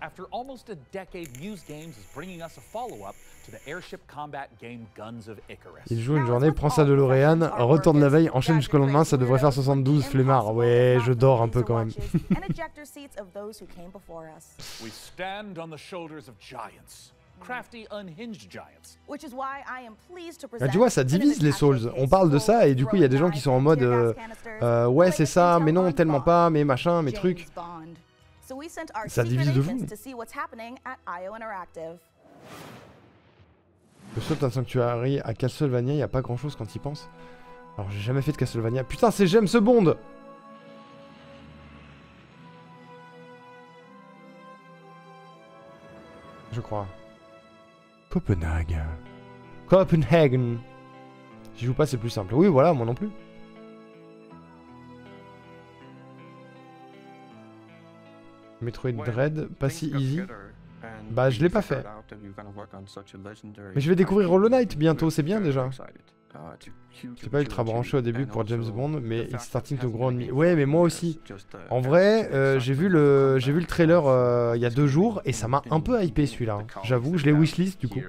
After almost a decade, Muse Games is bringing us a follow-up to the airship combat game Guns of Icarus. Il joue une journée, prend sa DeLorean, retourne la veille, enchaîne jusqu'au lendemain, ça devrait faire 72, flemmard. Ouais, je dors un peu quand même. We stand on the shoulders of giants. Crafty, unhinged giants. Ah, tu vois, ça divise les Souls. On parle de ça et du coup, il y a des gens qui sont en mode ouais, c'est ça, mais non, tellement pas, mais machin, mais trucs. Ça divise de fou. Le saut d'un sanctuary à Castlevania, il n'y a pas grand chose quand il pense. Alors, j'ai jamais fait de Castlevania. Putain, c'est James Bond! Je crois. Copenhague. Copenhagen. Si je joue pas, c'est plus simple. Oui, voilà, moi non plus. Metroid Dread, pas si easy. Bah, je l'ai pas fait. Mais je vais découvrir Hollow Knight bientôt, c'est bien déjà. J'ai pas ultra branché au début pour James Bond, mais it's starting to grow on me. Ouais, mais moi aussi. En vrai, j'ai vu le trailer il y a 2 jours et ça m'a un peu hypé celui-là. J'avoue, je l'ai wishlist du coup.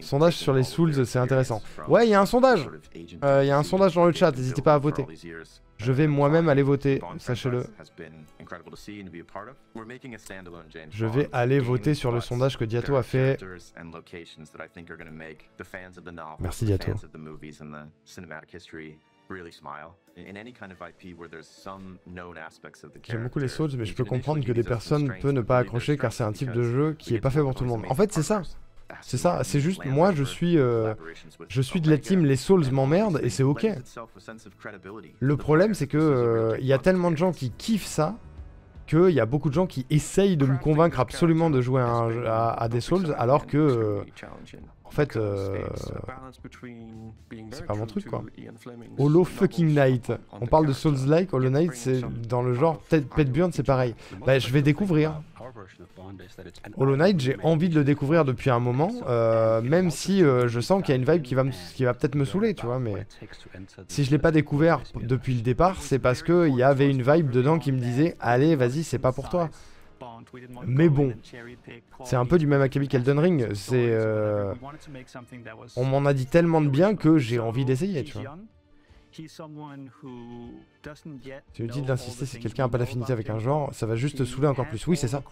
Sondage sur les Souls, c'est intéressant. Ouais, il y a un sondage. Il y a un sondage dans le chat, n'hésitez pas à voter. Je vais moi-même aller voter, sachez-le. Je vais aller voter sur le sondage que Diato a fait. Merci Diato. J'aime beaucoup les Souls, mais je peux comprendre que des personnes peuvent ne pas accrocher car c'est un type de jeu qui est pas fait pour tout le monde. En fait, c'est ça. C'est ça, c'est juste, moi je suis de la team les Souls m'emmerdent et c'est ok. Le problème c'est que y a tellement de gens qui kiffent ça, qu'il y a beaucoup de gens qui essayent de me convaincre absolument de jouer à des Souls alors que... en fait, c'est pas mon truc quoi. Hollow fucking Knight. On parle de Souls-like, Hollow Knight c'est dans le genre, Pet Burn c'est pareil. Bah je vais découvrir. Hollow Knight, j'ai envie de le découvrir depuis un moment, même si je sens qu'il y a une vibe qui va peut-être me saouler, tu vois, mais si je l'ai pas découvert depuis le départ, c'est parce qu'il y avait une vibe dedans qui me disait « Allez, vas-y, c'est pas pour toi ». Mais bon, c'est un peu du même acabit qu'Elden Ring, on m'en a dit tellement de bien que j'ai envie d'essayer, tu vois. C'est utile d'insister si quelqu'un n'a pas d'affinité avec un genre, ça va juste te saouler encore plus. Oui, c'est ça.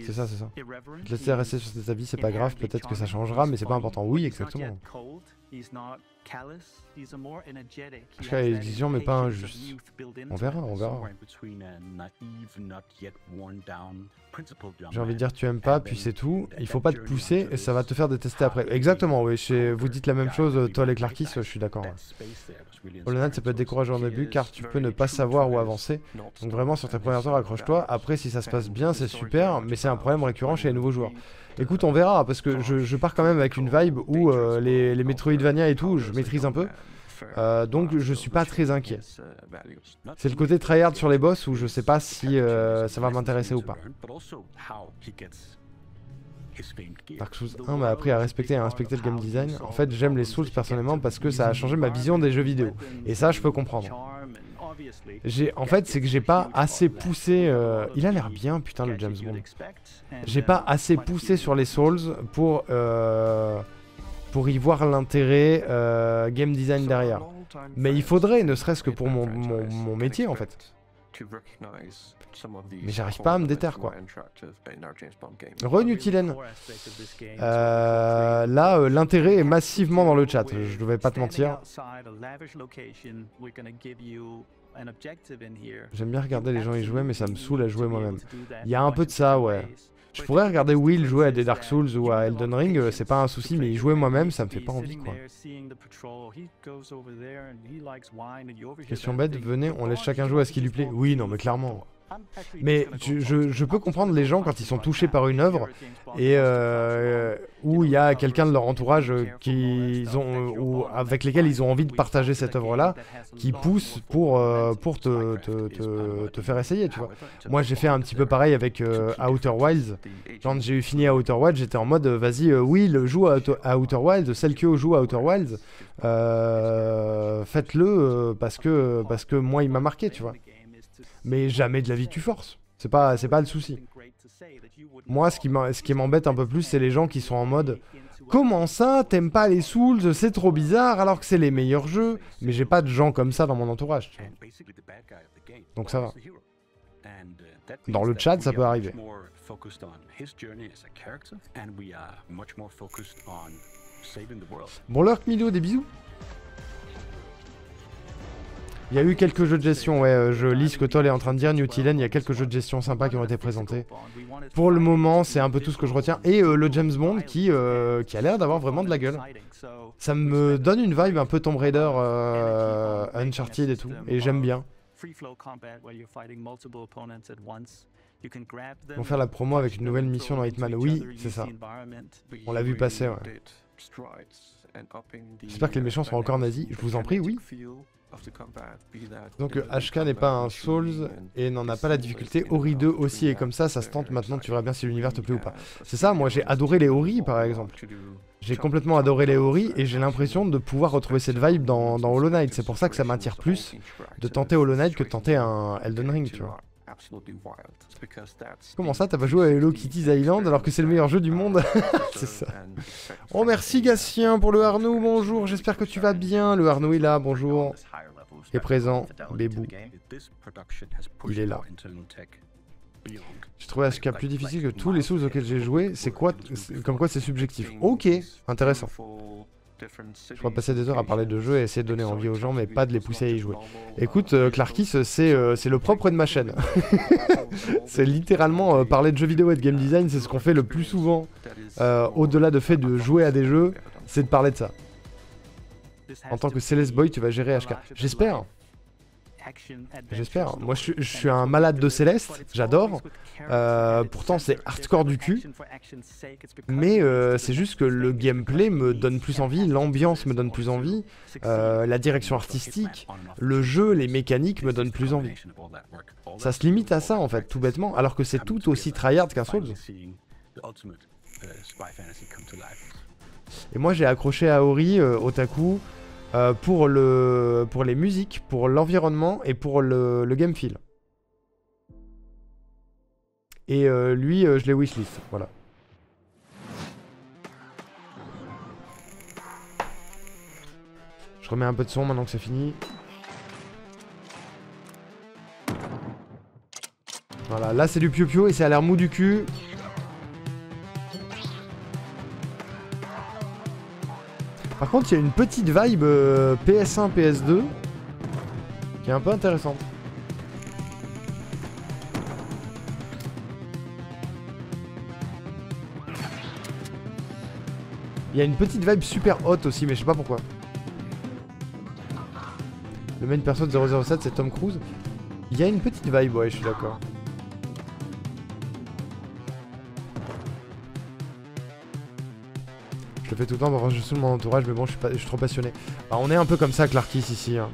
C'est ça, c'est ça. Te laisser rester sur tes habits, c'est pas grave, peut-être que ça changera, mais c'est pas important. Oui, exactement. Jusqu'à l'édition, mais pas injuste. On verra, on verra. J'ai envie de dire tu aimes pas, puis c'est tout. Il faut pas te pousser et ça va te faire détester après. Exactement, oui. Vous dites la même chose, toi les Clarkis, je suis d'accord. Ouais. Hollow Knight, ça peut être décourageant au début car tu peux ne pas savoir où avancer. Donc vraiment sur tes premières heures, accroche-toi. Après, si ça se passe bien, c'est super, mais c'est un problème récurrent chez les nouveaux joueurs. Écoute, on verra, parce que je pars quand même avec une vibe où les Metroidvania et tout, je maîtrise un peu. Donc je suis pas très inquiet. C'est le côté tryhard sur les boss où je sais pas si ça va m'intéresser ou pas. Dark Souls 1 m'a appris à respecter et à inspecter le game design. En fait, j'aime les Souls personnellement parce que ça a changé ma vision des jeux vidéo. Et ça, je peux comprendre. En fait, c'est que j'ai pas assez poussé... Il a l'air bien, putain, le James Bond. J'ai pas assez poussé sur les Souls pour y voir l'intérêt game design derrière. Mais il faudrait, ne serait-ce que pour mon métier, en fait. Mais j'arrive pas à me déterre, quoi. Renutilen. Là, l'intérêt est massivement dans le chat, je vais pas te mentir. J'aime bien regarder les gens y jouer, mais ça me saoule à jouer moi-même. Il y a un peu de ça, ouais. Je pourrais regarder Will jouer à des Dark Souls ou à Elden Ring, c'est pas un souci, mais y jouer moi-même, ça me fait pas envie, quoi. Question bête, venez, on laisse chacun jouer à ce qui lui plaît. Oui, non, mais clairement. Mais je peux comprendre les gens quand ils sont touchés par une œuvre et où il y a quelqu'un de leur entourage avec lesquels ils ont envie de partager cette œuvre-là, qui pousse pour te faire essayer, tu vois. Moi j'ai fait un petit peu pareil avec Outer Wilds. Quand j'ai eu fini Outer Wilds, j'étais en mode vas-y, Will joue à Outer Wilds, Selkio joue à Outer Wilds, faites-le parce que moi il m'a marqué, tu vois. Mais jamais de la vie tu forces. C'est pas le souci. Moi, ce qui m'embête un peu plus, c'est les gens qui sont en mode « Comment ça, t'aimes pas les Souls, c'est trop bizarre alors que c'est les meilleurs jeux ?» Mais j'ai pas de gens comme ça dans mon entourage. Tu vois. Donc ça va. Dans le chat, ça peut arriver. Bon, Lurk Milo, des bisous. Il y a eu quelques jeux de gestion, ouais, je lis ce que Toll est en train de dire, Newtilen, il y a quelques jeux de gestion sympas qui ont été présentés. Pour le moment, c'est un peu tout ce que je retiens. Et le James Bond qui a l'air d'avoir vraiment de la gueule. Ça me donne une vibe un peu Tomb Raider, Uncharted et tout, et j'aime bien. Ils vont faire la promo avec une nouvelle mission dans Hitman, oui, c'est ça. On l'a vu passer, ouais. J'espère que les méchants sont encore nazis, je vous en prie, oui. Donc HK n'est pas un Souls et n'en a pas la difficulté. Ori 2 aussi est comme ça se tente maintenant, tu verras bien si l'univers te plaît ou pas. C'est ça, moi j'ai adoré les Ori par exemple. J'ai complètement adoré les Ori et j'ai l'impression de pouvoir retrouver cette vibe dans Hollow Knight. C'est pour ça que ça m'attire plus de tenter Hollow Knight que de tenter un Elden Ring, tu vois. Comment ça, t'as pas joué à Hello Kitty's Island alors que c'est le meilleur jeu du monde? C'est ça. Oh merci Gatien pour le Arnaud, bonjour, j'espère que tu vas bien. Le Arnaud est là, bonjour. Est présent, Bébou. Il est là. J'ai trouvé HK plus difficile que tous les Souls auxquels j'ai joué. C'est quoi? Comme quoi c'est subjectif. Ok, intéressant. Je pourrais passer des heures à parler de jeux et essayer de donner envie aux gens, mais pas de les pousser à y jouer. Écoute, Clarkis, c'est le propre de ma chaîne. C'est littéralement parler de jeux vidéo et de game design, c'est ce qu'on fait le plus souvent. Au-delà de fait de jouer à des jeux, c'est de parler de ça. En tant que Celeste Boy, tu vas gérer HK. J'espère. J'espère. Moi, je suis un malade de Céleste. J'adore. Pourtant, c'est hardcore du cul. Mais c'est juste que le gameplay me donne plus envie, l'ambiance me donne plus envie, la direction artistique, le jeu, les mécaniques me donnent plus envie. Ça se limite à ça, en fait, tout bêtement, alors que c'est tout aussi tryhard qu'un Souls. Et moi, j'ai accroché à Ori, Otaku, pour les musiques, pour l'environnement et pour le game feel. Et lui, je l'ai wishlist, voilà. Je remets un peu de son maintenant que c'est fini. Voilà, là c'est du piou-piou et ça a l'air mou du cul. Par contre, il y a une petite vibe PS1, PS2 qui est un peu intéressante. Il y a une petite vibe super haute aussi, mais je sais pas pourquoi. Le main perso de 007, c'est Tom Cruise. Il y a une petite vibe, ouais, je suis d'accord. Je le fais tout le temps pour je saoule mon entourage, mais bon, je suis trop passionné. Bah, on est un peu comme ça, Clarkis, ici. Hein.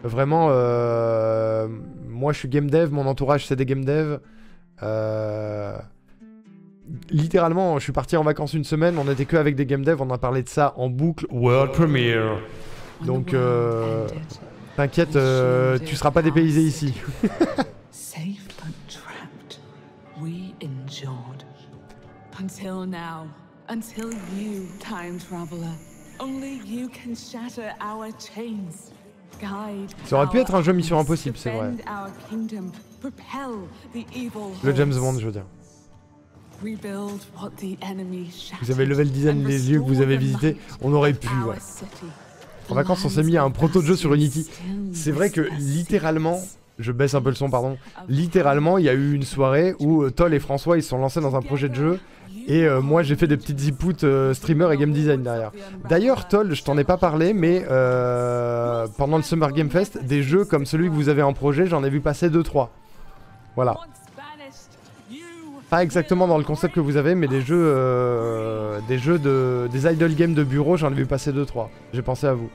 Vraiment, moi je suis game dev, mon entourage c'est des game dev. Littéralement, je suis parti en vacances une semaine, on était que avec des game dev, on a parlé de ça en boucle, World Premiere. Donc, t'inquiète, tu seras pas dépaysé ici. Until you, time traveler, only you can shatter our chains. Guide. Ça aurait pu être un jeu Mission Impossible, c'est vrai. Le James Bond, je veux dire. Vous avez le level design des lieux que vous avez visités, on aurait pu, ouais. En vacances, on s'est mis à un proto de jeu sur Unity. C'est vrai que littéralement, je baisse un peu le son, pardon. Littéralement, il y a eu une soirée où Toll et François ils se sont lancés dans un projet de jeu. Et moi j'ai fait des petites inputs streamer et game design derrière. D'ailleurs Toll, je t'en ai pas parlé, mais pendant le Summer Game Fest, des jeux comme celui que vous avez en projet, j'en ai vu passer 2-3. Voilà. Pas exactement dans le concept que vous avez, mais des jeux des idle games de bureau, j'en ai vu passer 2-3. J'ai pensé à vous.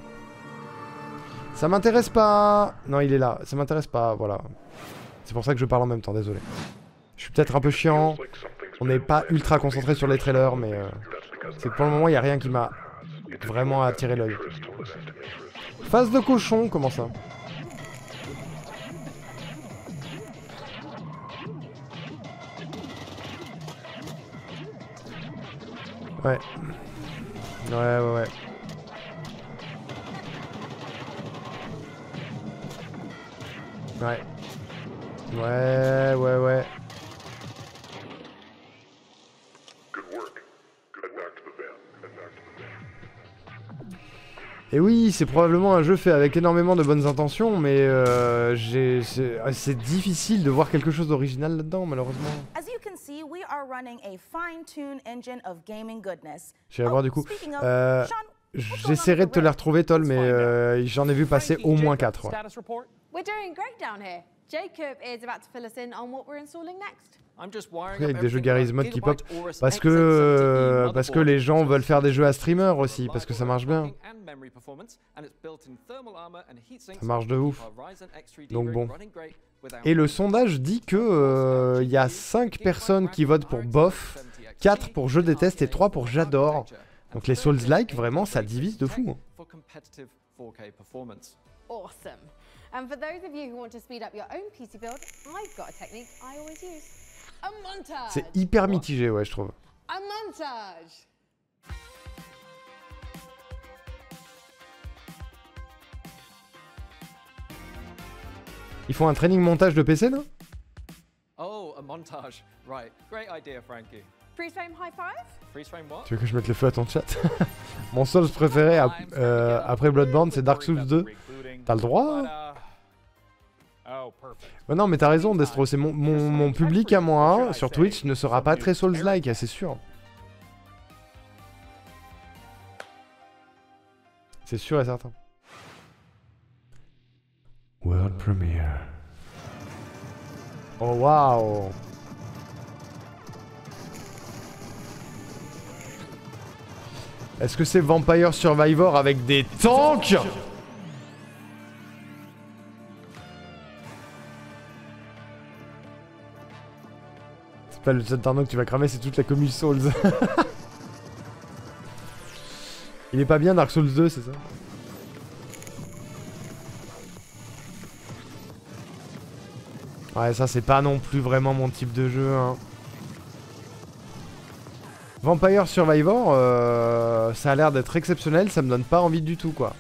Ça m'intéresse pas. Non, il est là. Ça m'intéresse pas, voilà. C'est pour ça que je parle en même temps, désolé. Je suis peut-être un peu chiant. On n'est pas ultra concentré sur les trailers, mais c'est que pour le moment, il n'y a rien qui m'a vraiment attiré l'œil. Face de cochon, comment ça? Ouais. Ouais. Ouais. Et oui, c'est probablement un jeu fait avec énormément de bonnes intentions, mais c'est difficile de voir quelque chose d'original là-dedans, malheureusement. J'irai voir du coup. J'essaierai de te les retrouver, Tol, mais j'en ai vu passer au moins 4. Ouais. Avec des jeux Garry's Mod qui pop parce que les gens veulent faire des jeux à streamer aussi, parce que ça marche bien. Ça marche de ouf. Donc bon. Et le sondage dit que y a 5 personnes qui votent pour bof, 4 pour je déteste et 3 pour j'adore. Donc les Souls-like, vraiment, ça divise de fou. Awesome. And for those of you who want to speed up your own PC build, I've got a technique I always use. A montage. C'est hyper mitigé, ouais, je trouve. A montage. Ils font un training montage de PC, là? Oh, a montage. Right. Great idea, Frankie. Freeze frame high five? Freeze frame what? Tu veux que je mette le feu à ton chat? Mon Souls préféré après Bloodborne, c'est Dark Souls 2. T'as le droit? Bah non, mais t'as raison, Destro. C'est mon public à moi sur Twitch ne sera pas très Souls-like, c'est sûr. C'est sûr et certain. World Premiere. Oh waouh! Est-ce que c'est Vampire Survivor avec des tanks? C'est pas le chat d'Arnaud que tu vas cramer, c'est toute la commune Souls. Il est pas bien Dark Souls 2, c'est ça? Ouais, ça c'est pas non plus vraiment mon type de jeu, hein. Vampire Survivor, ça a l'air d'être exceptionnel, ça me donne pas envie du tout, quoi.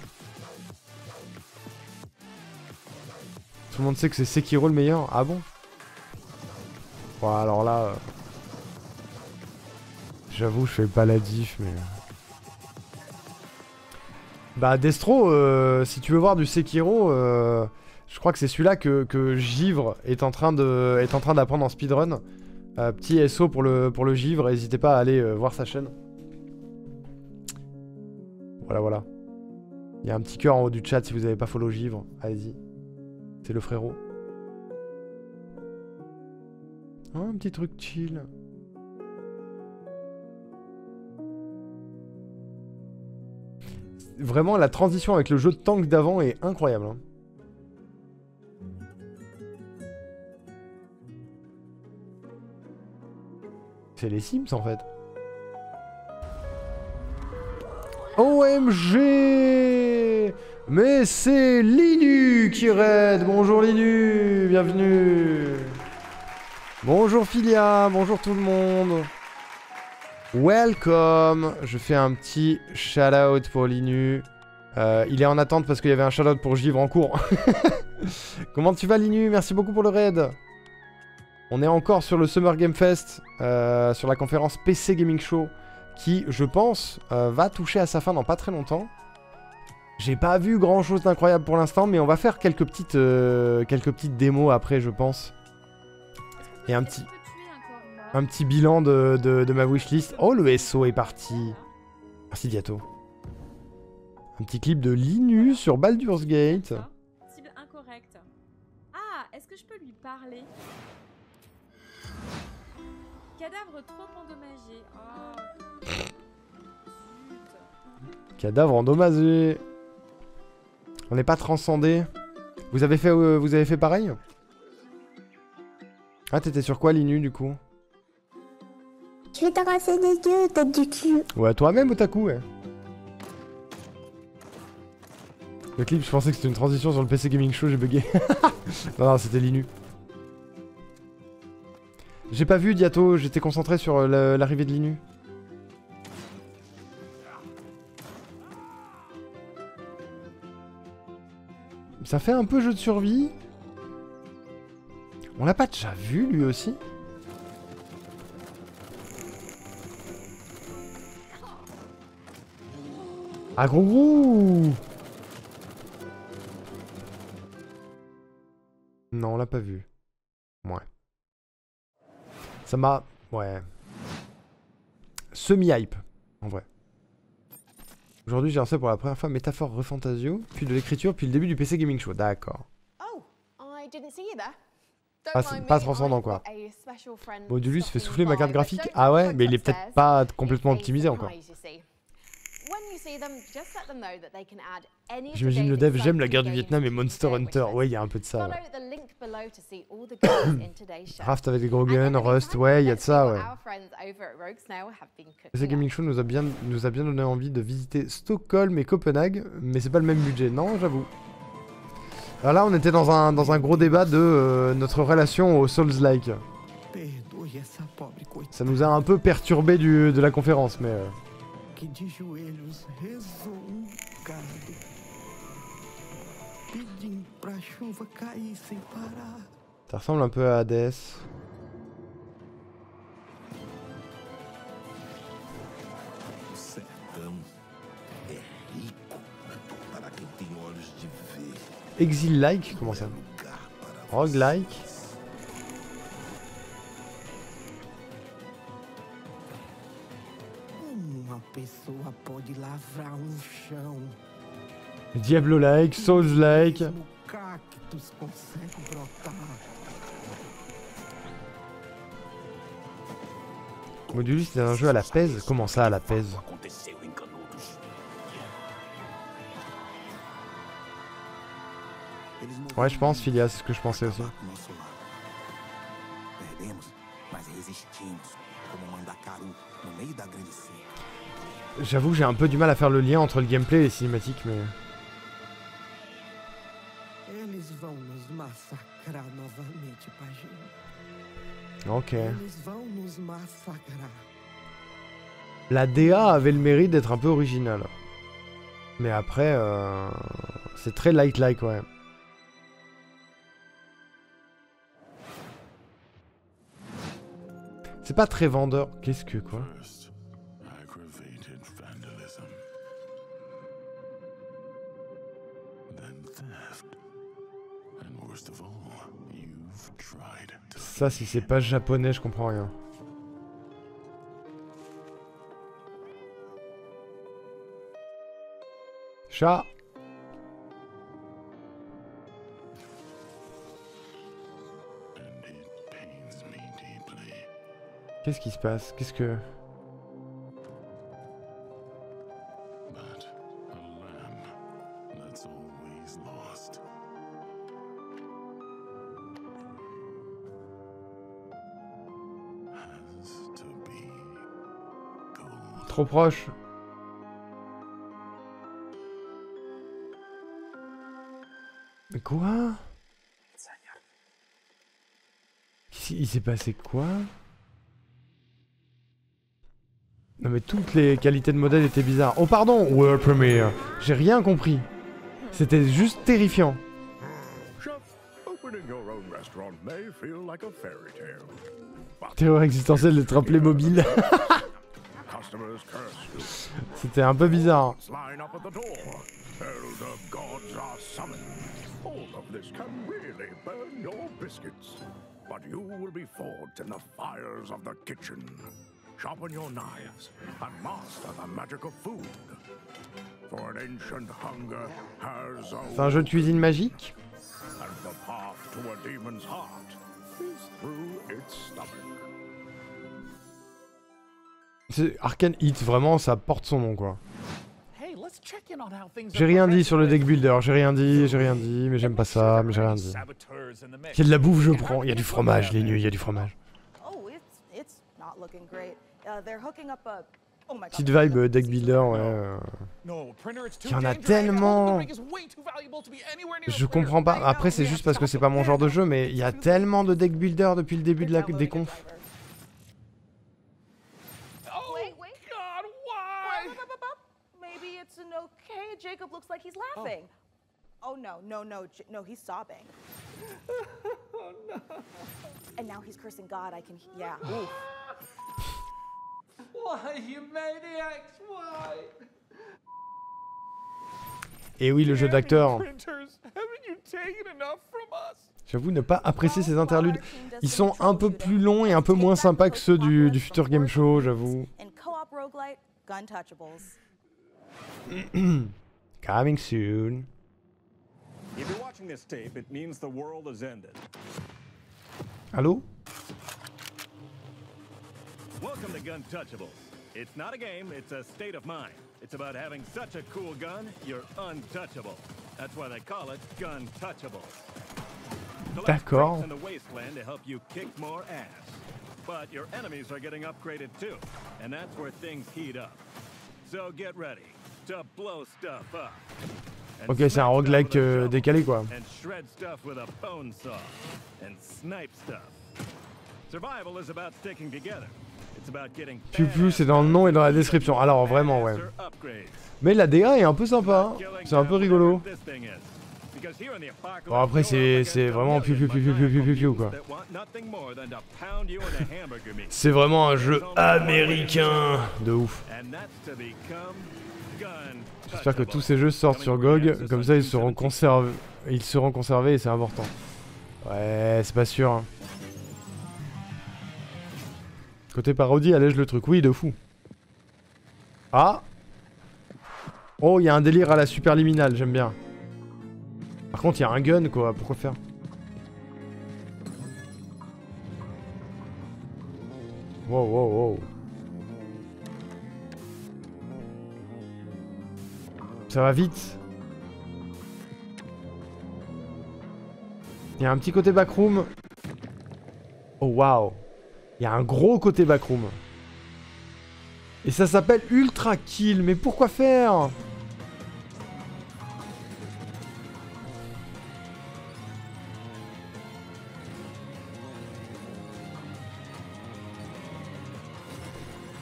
Tout le monde sait que c'est Sekiro le meilleur. Ah bon? Bon, alors là... J'avoue, je fais pas la diff, mais... Bah, Destro, si tu veux voir du Sekiro, je crois que c'est celui-là que Givre est en train d'apprendre en speedrun. Petit SO pour le Givre, n'hésitez pas à aller voir sa chaîne. Voilà. Il y a un petit cœur en haut du chat si vous n'avez pas follow Givre. Allez-y. C'est le frérot. Oh, un petit truc chill. Vraiment, la transition avec le jeu de tank d'avant est incroyable, hein. C'est les Sims en fait. OMG! Mais c'est Linu qui raid. Bonjour Linu, bienvenue. Bonjour Philia, bonjour tout le monde. Welcome. Je fais un petit shout-out pour Linu. Il est en attente parce qu'il y avait un shout-out pour Givre en cours. Comment tu vas Linu? Merci beaucoup pour le raid. On est encore sur le Summer Game Fest, sur la conférence PC Gaming Show, qui, je pense, va toucher à sa fin dans pas très longtemps. J'ai pas vu grand chose d'incroyable pour l'instant, mais on va faire quelques petites démos après, je pense. Et un petit bilan de ma wishlist. Oh, le SO est parti. Merci Diato. Un petit clip de Linu sur Baldur's Gate. Cible incorrecte. Ah, est-ce que je peux lui parler? Cadavre trop endommagé. Oh. Cadavre endommagé. On n'est pas transcendé. Vous avez fait pareil? Ah, t'étais sur quoi, Linu, du coup? Je vais t'arracher les yeux, tête du cul. Ouais, toi-même, Otaku, ouais. Le clip, je pensais que c'était une transition sur le PC Gaming Show, j'ai bugué. Non, c'était Linu. J'ai pas vu Diato, j'étais concentré sur l'arrivée de Linu. Ça fait un peu jeu de survie. On l'a pas déjà vu lui aussi? Ah gros. Non, on l'a pas vu. Ouais. Ça m'a... Ouais. Semi-hype, en vrai. Aujourd'hui, j'ai lancé pour la première fois Métaphore Refantasio, puis de l'écriture, puis le début du PC Gaming Show. D'accord. Pas transcendant, quoi. Modulus fait souffler ma carte graphique. Ah ouais, mais il est peut-être pas complètement optimisé encore. J'imagine le dev, j'aime la guerre du Vietnam et Monster Hunter. Ouais, il y a un peu de ça. Ouais. Raft avec des gros guns, Rust, ouais, il y a de ça, ouais. PC Gaming Show nous a bien donné envie de visiter Stockholm et Copenhague, mais c'est pas le même budget, non, j'avoue. Alors là, on était dans un gros débat de notre relation au Souls-like. Ça nous a un peu perturbé de la conférence, mais... Ça ressemble un peu à Hades. Exil-like? Comment ça? Roguelike? Diablo-like, Souls-like. Modulus, c'est un jeu à la pèse? Comment ça, à la pèse? Ouais, je pense, Philia, c'est ce que je pensais aussi. J'avoue que j'ai un peu du mal à faire le lien entre le gameplay et les cinématiques, mais... Ok. La DA avait le mérite d'être un peu originale. Mais après, c'est très light-like, ouais. C'est pas très vendeur. Qu'est-ce que, quoi? Ça, si c'est pas japonais, je comprends rien. Chat. Qu'est-ce qui se passe? Qu'est-ce que... Trop proche. Mais quoi? Il s'est passé quoi? Non mais toutes les qualités de modèle étaient bizarres. Oh pardon, World Premiere. J'ai rien compris. C'était juste terrifiant. Terreur existentielle de tremplé mobile. C'était un peu bizarre. Sharpen your knives and master the magic of food. For an ancient hunger has C'est un jeu de cuisine magique. And the path to a demon's heart is through its stomach. C'est Arcane Hit, vraiment, ça porte son nom, quoi. J'ai rien dit sur le deck builder, j'ai rien dit, mais j'aime pas ça, mais j'ai rien dit. Il y a de la bouffe, je prends, il y a du fromage, les nuits, il y a du fromage. Petite vibe deck builder, ouais. Il y en a tellement. Je comprends pas. Après, c'est juste parce que c'est pas mon genre de jeu, mais il y a tellement de deck builder depuis le début de des confs. Oh no, no, he's sobbing. Oh no. And now he's cursing God. I can, yeah. Oof. Why, you maniacs? Why? Et oui, le jeu d'acteur. J'avoue ne pas apprécier ces interludes. Ils sont un peu plus longs et un peu moins sympas que ceux du Future Game Show, j'avoue. Coming soon. Allô? Welcome to Guntouchables. It's not a game, it's a state of mind. It's about having such a cool gun, you're untouchable. That's why they call it Guntouchables. D'accord. In the wasteland to help you kick more ass. But your enemies are getting upgraded too, and that's where things heat up. So get ready to blow stuff up. Ok, c'est un roguelike décalé quoi. And shred stuff with a bone saw. And snipe stuff. Survival is about sticking together. Piu Piu, c'est dans le nom et dans la description. Alors vraiment, ouais. Mais la DA est un peu sympa. C'est un peu rigolo. Bon, après, c'est vraiment Piu Piu Piu Piu Piu Piu Piu Piu quoi. C'est vraiment un jeu américain de ouf. J'espère que tous ces jeux sortent sur GOG. Comme ça, ils seront conservés et c'est important. Ouais, c'est pas sûr. Hein. Côté parodie, allège le truc. Oui, de fou. Ah. Oh, il y a un délire à la superliminale, j'aime bien. Par contre, il y a un gun, quoi. Pourquoi faire? Wow, wow, wow. Ça va vite. Il y a un petit côté backroom. Oh, waouh. Il y a un gros côté backroom. Et ça s'appelle Ultra Kill. Mais pourquoi faire?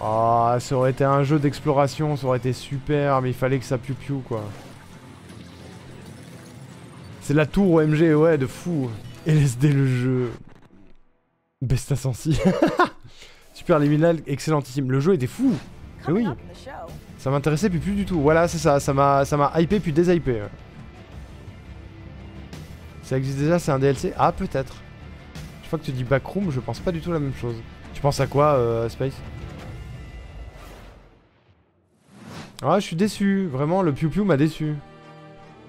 Ah, ça aurait été un jeu d'exploration, ça aurait été super, mais il fallait que ça piou-piou quoi. C'est la tour OMG, ouais, de fou. LSD le jeu. Besta Sensi. Superliminal, excellentissime. Le jeu était fou. Mais oui. Ça m'intéressait puis plus du tout. Voilà, c'est ça. Ça m'a hypé puis déshypé. Ça existe déjà, c'est un DLC? Ah, peut-être. Je crois que tu dis Backroom, je pense pas du tout la même chose. Tu penses à quoi, Space? Ah, je suis déçu. Vraiment, le Piu Piu m'a déçu.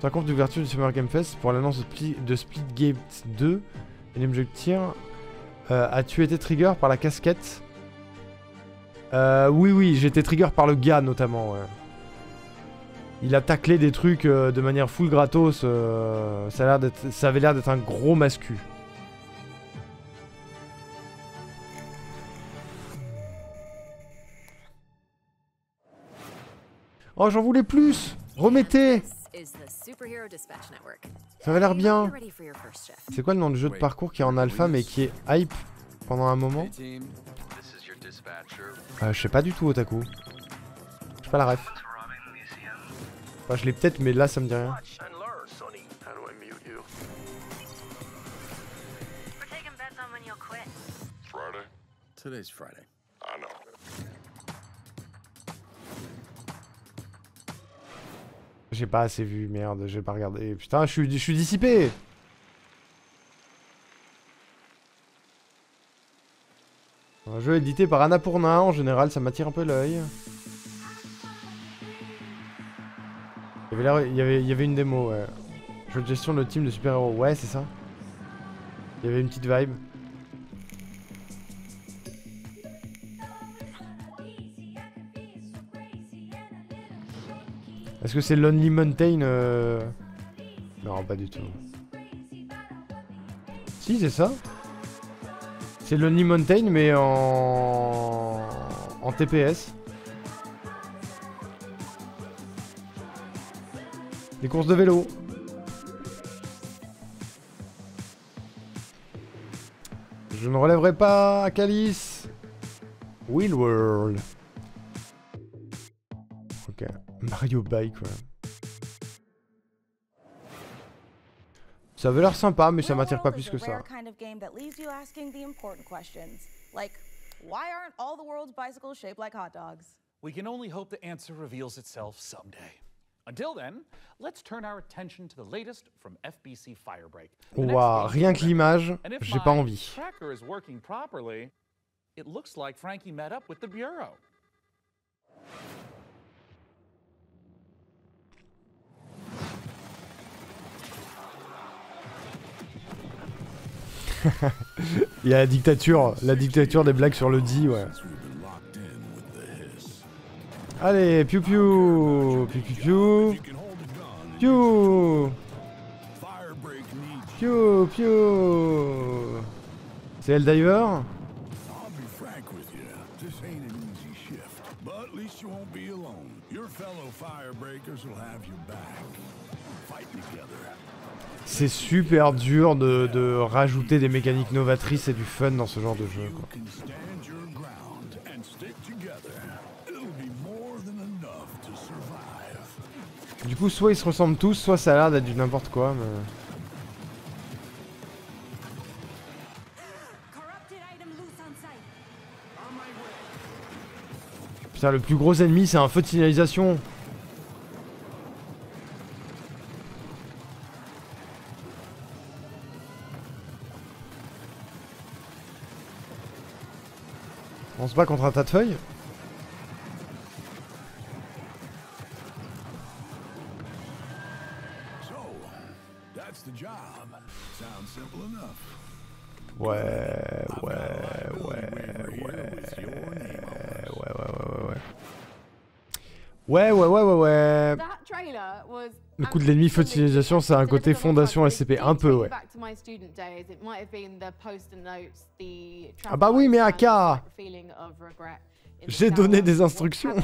50 d'ouverture du Summer Game Fest pour l'annonce de Splitgate 2. Et l'objectif as-tu été trigger par la casquette? Oui, j'ai été trigger par le gars notamment. Ouais. Il a taclé des trucs de manière full gratos. Ça avait l'air d'être un gros mascu. Oh, j'en voulais plus! Remettez! Ça avait l'air bien. C'est quoi le nom du jeu de parcours qui est en alpha mais qui est hype pendant un moment? Je sais pas du tout, Otaku. J'ai pas la ref. Enfin, je l'ai peut-être, mais là ça me dit rien. Today's Friday. I know. J'ai pas assez vu, merde, j'ai pas regardé. Putain, je suis dissipé. Un jeu édité par Annapurna, en général, ça m'attire un peu l'œil. Il y avait une démo, ouais. Jeu de gestion de team de super-héros, ouais, c'est ça. Il y avait une petite vibe. Est-ce que c'est Lonely Mountain Non, pas du tout. Si, c'est ça. C'est Lonely Mountain, mais en TPS. Des courses de vélo. Je ne relèverai pas Calice. Wheel World. Ok. Mario Bike, ouais. Ça avait l'air sympa, mais ça m'attire pas plus que ça. Kind of game that leaves you asking the important questions, like why aren't all the world's bicycles shaped like hot dogs? We can only hope the answer reveals itself someday. Until then, let's turn our attention to the latest from FBC Firebreak. Ouah, rien que l'image, j'ai pas envie. Tracker is working properly. It looks like Frankie met up with the bureau. Il y a la dictature des blagues sur le D, ouais. Allez, piou piou, piou piou piou, piou, piou piou. C'est Helldiver. C'est super dur de rajouter des mécaniques novatrices et du fun dans ce genre de jeu, quoi. Du coup, soit ils se ressemblent tous, soit ça a l'air d'être du n'importe quoi, mais... Putain, le plus gros ennemi, c'est un feu de signalisation. On se bat contre un tas de feuilles. Ouais. Le coup de l'ennemi feu de signalisation, ça a un côté fondation SCP, un peu, ouais. Ah bah oui, mais AK, j'ai donné des instructions.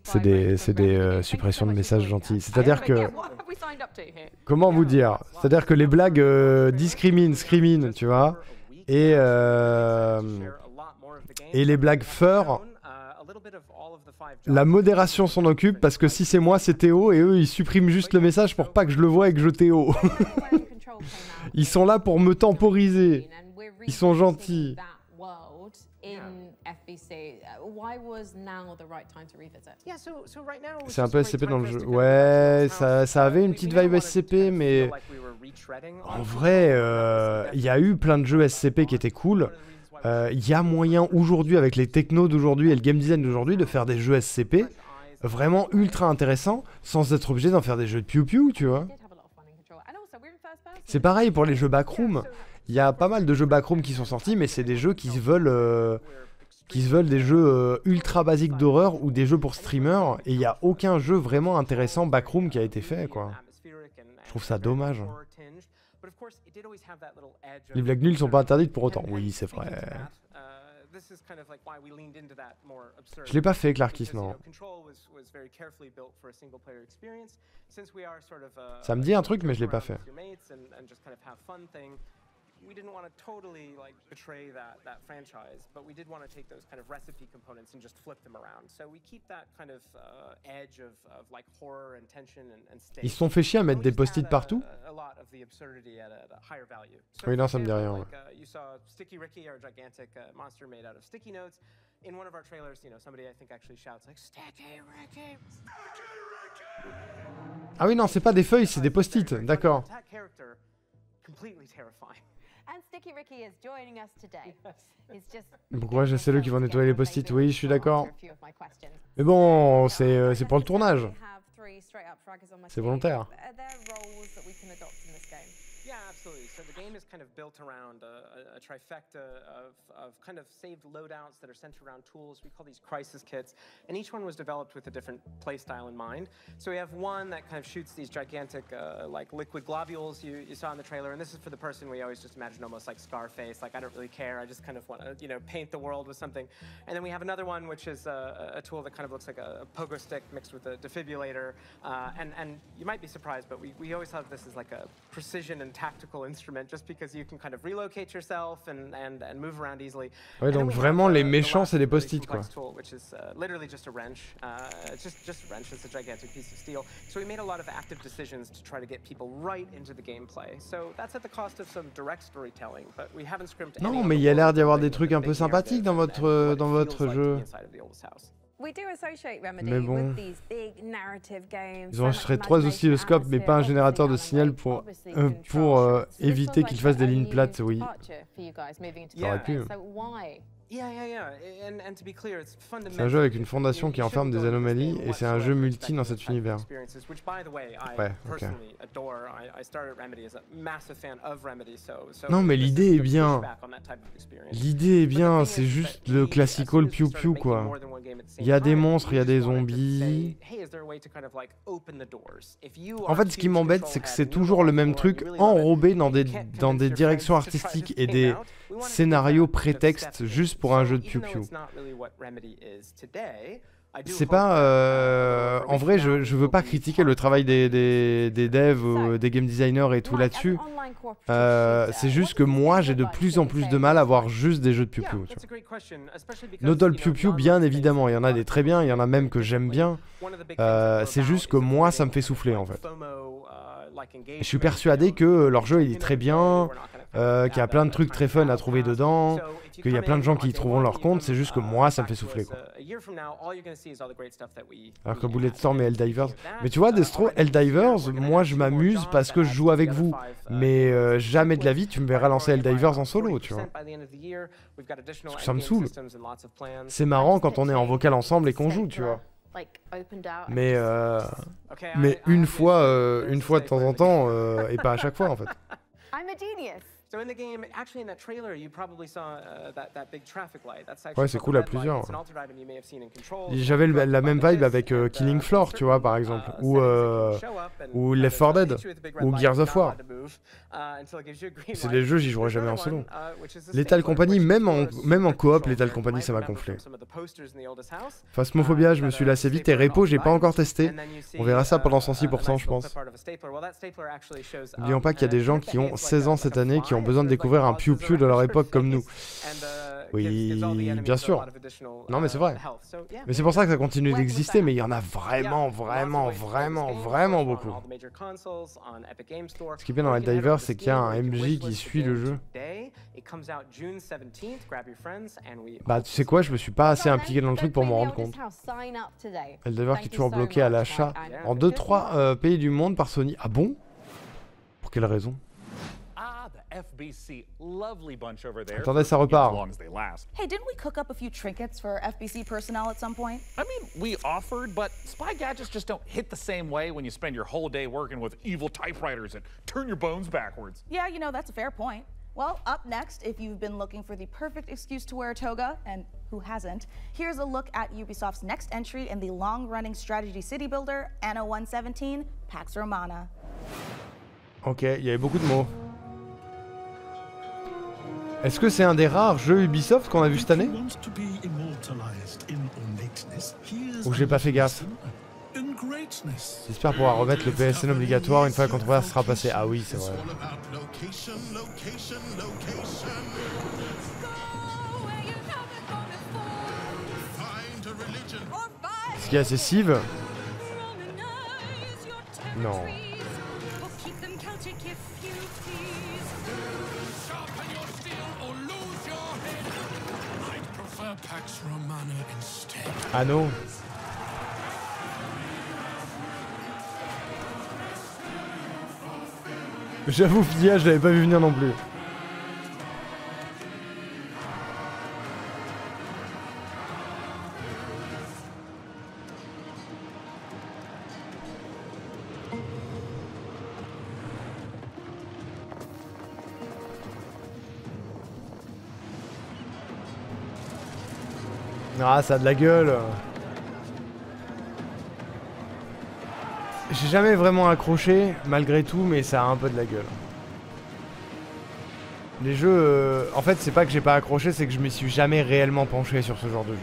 C'est des suppressions de messages gentils. C'est-à-dire que... Comment vous dire? C'est-à-dire que les blagues discriminent, tu vois. Et les blagues fur, la modération s'en occupe parce que si c'est moi, c'est Théo et eux ils suppriment juste le message pour pas que je le voie et que je Théo. Ils sont là pour me temporiser. Ils sont gentils. C'est un peu SCP dans le jeu. Ouais, ça avait une petite vibe SCP, mais en vrai, il y a eu plein de jeux SCP qui étaient cool. Il y a moyen aujourd'hui, avec les technos d'aujourd'hui et le game design d'aujourd'hui, de faire des jeux SCP vraiment ultra intéressants sans être obligé d'en faire des jeux de piou-piou, tu vois. C'est pareil pour les jeux backroom. Il y a pas mal de jeux backroom qui sont sortis, mais c'est des jeux qui se veulent des jeux ultra basiques d'horreur ou des jeux pour streamers, et il n'y a aucun jeu vraiment intéressant backroom qui a été fait, quoi. Je trouve ça dommage. Les blagues nulles sont pas interdites pour autant. Oui, c'est vrai. Je l'ai pas fait, Clarkis, non. Ça me dit un truc, mais je l'ai pas fait. We didn't want to totally like betray that franchise, but we did want to take those kind of recipe components and just flip them around. So we keep that kind of edge of like horror and tension and stakes. Ils se sont fait chier à mettre des post-it partout. Oui, non, ça me dit rien. You saw Sticky Ricky, our gigantic monster made out of sticky notes. In one of our trailers, you know, somebody I think actually shouts like Sticky Ricky. Ah oui, non, c'est pas des feuilles, c'est des post-it. D'accord. Completely terrifying. Pourquoi j'ai ceux qui vont nettoyer les post-it? Oui, je suis d'accord. Mais bon, c'est pour le tournage. C'est volontaire. Yeah, absolutely. So the game is kind of built around a trifecta of kind of saved loadouts that are centered around tools. We call these crisis kits, and each one was developed with a different playstyle in mind. So we have one that kind of shoots these gigantic like liquid globules you saw in the trailer, and this is for the person we always just imagine almost like Scarface, like I don't really care, I just kind of want to, you know, paint the world with something. And then we have another one which is a tool that kind of looks like a pogo stick mixed with a defibrillator, And you might be surprised, but we always thought of this as like a precision and tactical instrument, just because you can kind of relocate yourself and move around easily. Ouais, donc vraiment les méchants c'est des post-it quoi. Which is literally just a wrench. It's just a wrench. It's a gigantic piece of steel. So we made a lot of active decisions to try to get people right into the gameplay. So that's at the cost of some direct storytelling, but we haven't scrimped. Non, mais il y a l'air d'y avoir des trucs un peu sympathiques dans votre jeu. We do associate Remedy Mais bon, with these big narrative games. ils ont enregistré 3 oscilloscopes, mais pas un générateur de signal pour éviter qu'ils fassent des lignes plates, oui. Ça aurait pu. C'est un jeu avec une fondation qui enferme des anomalies et c'est un jeu multi dans cet univers. Ouais, ok. Non mais l'idée est bien. L'idée est bien, c'est juste le classical piou piou quoi. Il y a des monstres, il y a des zombies. En fait ce qui m'embête c'est que c'est toujours le même truc enrobé dans des directions artistiques et des scénarios prétextes juste pour un jeu de piou-piou. C'est pas... en vrai, je veux pas critiquer le travail des devs, des game designers et tout là-dessus. C'est juste que moi, j'ai de plus en plus de mal à voir juste des jeux de piou-piou. Nodal piou-piou, bien évidemment, il y en a des très bien, il y en a même que j'aime bien. C'est juste que moi, ça me fait souffler en fait. Je suis persuadé que leur jeu, il est très bien, qu'il y a plein de trucs très fun à trouver dedans, qu'il y a plein de gens qui y trouveront leur compte, c'est juste que moi ça me fait souffler quoi. Alors que Bulletstorm et Helldivers... Mais tu vois Destro, Helldivers, moi je m'amuse parce que je joue avec vous, mais jamais de la vie tu me verras lancer Helldivers en solo, tu vois. Parce que ça me saoule. C'est marrant quand on est en vocal ensemble et qu'on joue, tu vois. Mais une fois de temps en temps et pas à chaque fois en fait. Ouais, c'est cool à plusieurs. J'avais la même vibe avec Killing Floor, tu vois, par exemple, ou Left 4 Dead, ou Gears of War. C'est des jeux, j'y jouerai jamais en solo. Lethal Company, même en coop, Lethal Company, ça m'a gonflé. Phasmophobia, je me suis lassé vite, et Repo, j'ai pas encore testé. On verra ça pendant 106%, je pense. N'oublions pas qu'il y a des gens qui ont 16 ans cette année, qui ont besoin de découvrir un piou-piou de leur époque comme nous. Oui, bien sûr. Non mais c'est vrai. Mais c'est pour ça que ça continue d'exister, mais il y en a vraiment beaucoup. Ce qui est bien dans Helldivers, c'est qu'il y a un MJ qui suit le jeu. Bah tu sais quoi, je me suis pas assez impliqué dans le truc pour m'en rendre compte. Helldivers qui est toujours bloqué à l'achat en 2-3 pays du monde par Sony. Ah bon? Pour quelle raison? FBC, lovely bunch over there. Attendez, ça repart. Hey, didn't we cook up a few trinkets for FBC personnel at some point? I mean, we offered, but spy gadgets just don't hit the same way when you spend your whole day working with evil typewriters and turn your bones backwards. Yeah, you know, that's a fair point. Well, up next, if you've been looking for the perfect excuse to wear a toga, and who hasn't, here's a look at Ubisoft's next entry in the long-running strategy city builder, Anno 117, Pax Romana. Ok, il y avait beaucoup de mots. Est-ce que c'est un des rares jeux Ubisoft qu'on a vu cette année? Ou j'ai pas fait gaffe? J'espère pouvoir remettre le PSN obligatoire une fois que la controverse sera passée. Ah oui, c'est vrai. Est-ce qu'il y a ces cives? Non. Ah non. J'avoue, Fia, je l'avais pas vu venir non plus. Ah, ça a de la gueule. J'ai jamais vraiment accroché, malgré tout, mais ça a un peu de la gueule. Les jeux... en fait, c'est pas que j'ai pas accroché, c'est que je m'y suis jamais réellement penché sur ce genre de jeu.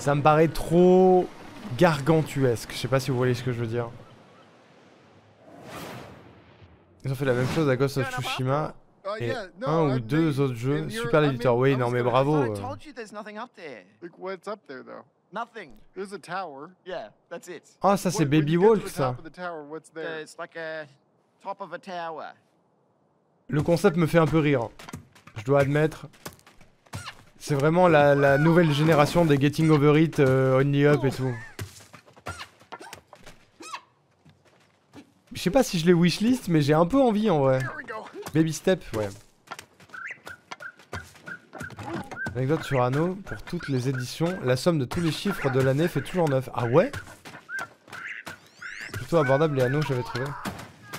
Ça me paraît trop gargantuesque. Je sais pas si vous voyez ce que je veux dire. Ils ont fait la même chose à Ghost of Tsushima et un ou deux autres jeux. Super l'éditeur. Oui, non mais bravo. Ah, ça c'est Baby Wolf ça. Le concept me fait un peu rire. Je dois admettre. C'est vraiment la nouvelle génération des Getting Over It, Only Up et tout. Je sais pas si je les wishlist, mais j'ai un peu envie en vrai. Baby Step, ouais. Anecdote sur Anno, pour toutes les éditions, la somme de tous les chiffres de l'année fait toujours 9. Ah ouais? Plutôt abordable les Anno, j'avais trouvé.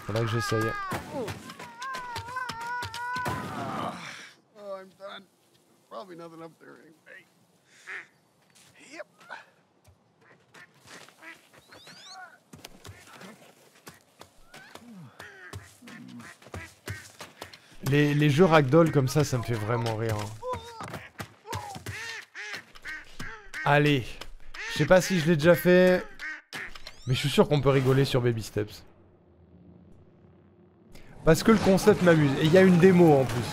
Faudrait que j'essaye. Les jeux ragdoll comme ça me fait vraiment rire. Allez. Je sais pas si je l'ai déjà fait. Mais je suis sûr qu'on peut rigoler sur Baby Steps. Parce que le concept m'amuse. Et il y a une démo en plus.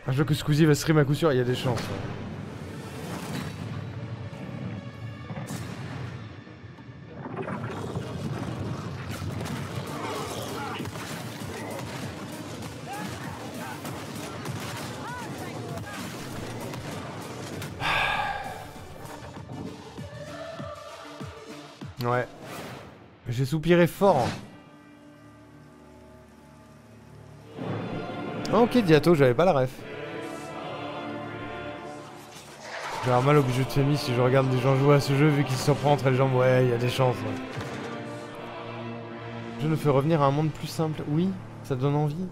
Un jeu que Squeezie va stream à coup sûr, il y a des chances. Ouais. J'ai soupiré fort. Ah, ok, Diato, j'avais pas la ref. Je vais avoir mal au bijou de famille si je regarde des gens jouer à ce jeu vu qu'il se surprend entre les jambes. Ouais, il y a des chances. Ouais. Je le fais revenir à un monde plus simple. Oui, ça donne envie.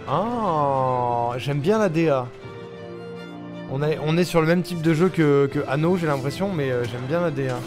Ah, j'aime bien la DA. On est sur le même type de jeu que Anno, j'ai l'impression, mais j'aime bien la DA.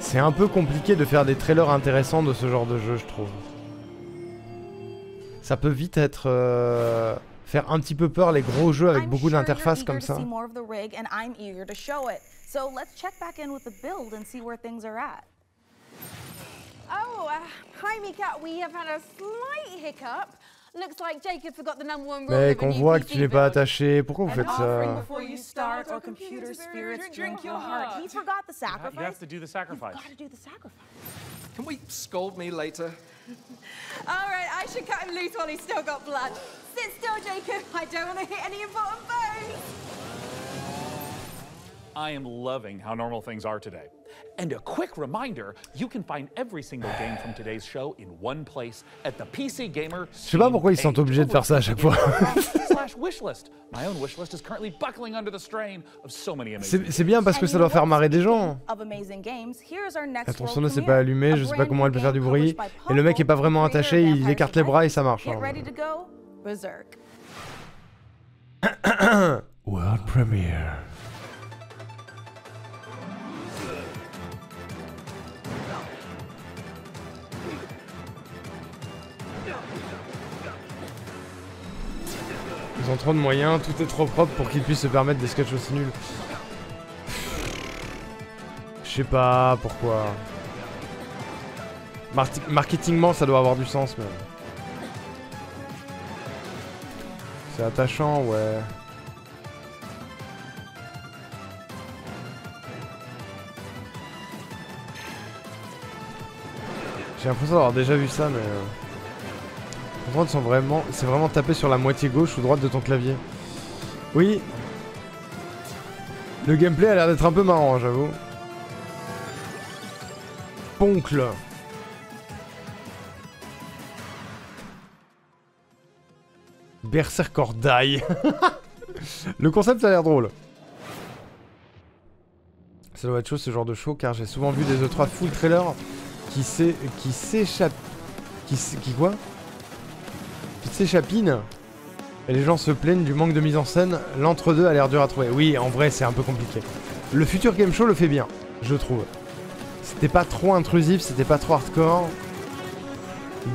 C'est un peu compliqué de faire des trailers intéressants de ce genre de jeu, je trouve. Ça peut vite être... faire un petit peu peur les gros jeux avec beaucoup d'interfaces comme ça. So let's check back in with the build and see where things are at. Oh, hi Mika, we have had a slight hiccup. Looks like Jacob forgot the number one rule. Mec, on voit que tu n'es pas attaché. Pourquoi vous faites ça? Before you start, or computer spirits drink your heart. He forgot the sacrifice. You have to do the sacrifice. You've got to do the sacrifice. Can we scold me later? All right, I should cut him loose while he's still got blood. Sit still, Jacob. I don't want to hit any important bones. I am loving how normal things are today. And a quick reminder, you can find every single game from today's show in one place at the PC Gamer. Je sais pas pourquoi ils sont obligés de faire ça à chaque fois. /wishlist. My own wishlist is currently buckling under the strain of so many C'est bien parce que ça doit faire marrer des gens. La tronçonneuse c'est pas allumé, je sais pas comment elle peut faire du bruit. Et le mec est pas vraiment attaché, il écarte les bras et ça marche. World Premiere. Ils ont trop de moyens, tout est trop propre pour qu'ils puissent se permettre des sketchs aussi nuls. Je sais pas pourquoi. Marketingement ça doit avoir du sens mais... C'est attachant, ouais. J'ai l'impression d'avoir déjà vu ça mais... Les contrôles sont vraiment... C'est vraiment tapé sur la moitié gauche ou droite de ton clavier. Oui. Le gameplay a l'air d'être un peu marrant, j'avoue. Poncle. Berserker Die. Le concept a l'air drôle. Ça doit être chaud ce genre de show car j'ai souvent vu des E3 full trailer qui s'échappent. Qui quoi? Qui s'échappinent. Et les gens se plaignent du manque de mise en scène. L'entre-deux a l'air dur à trouver. Oui, en vrai, c'est un peu compliqué. Le Future Game Show le fait bien, je trouve. C'était pas trop intrusif, c'était pas trop hardcore.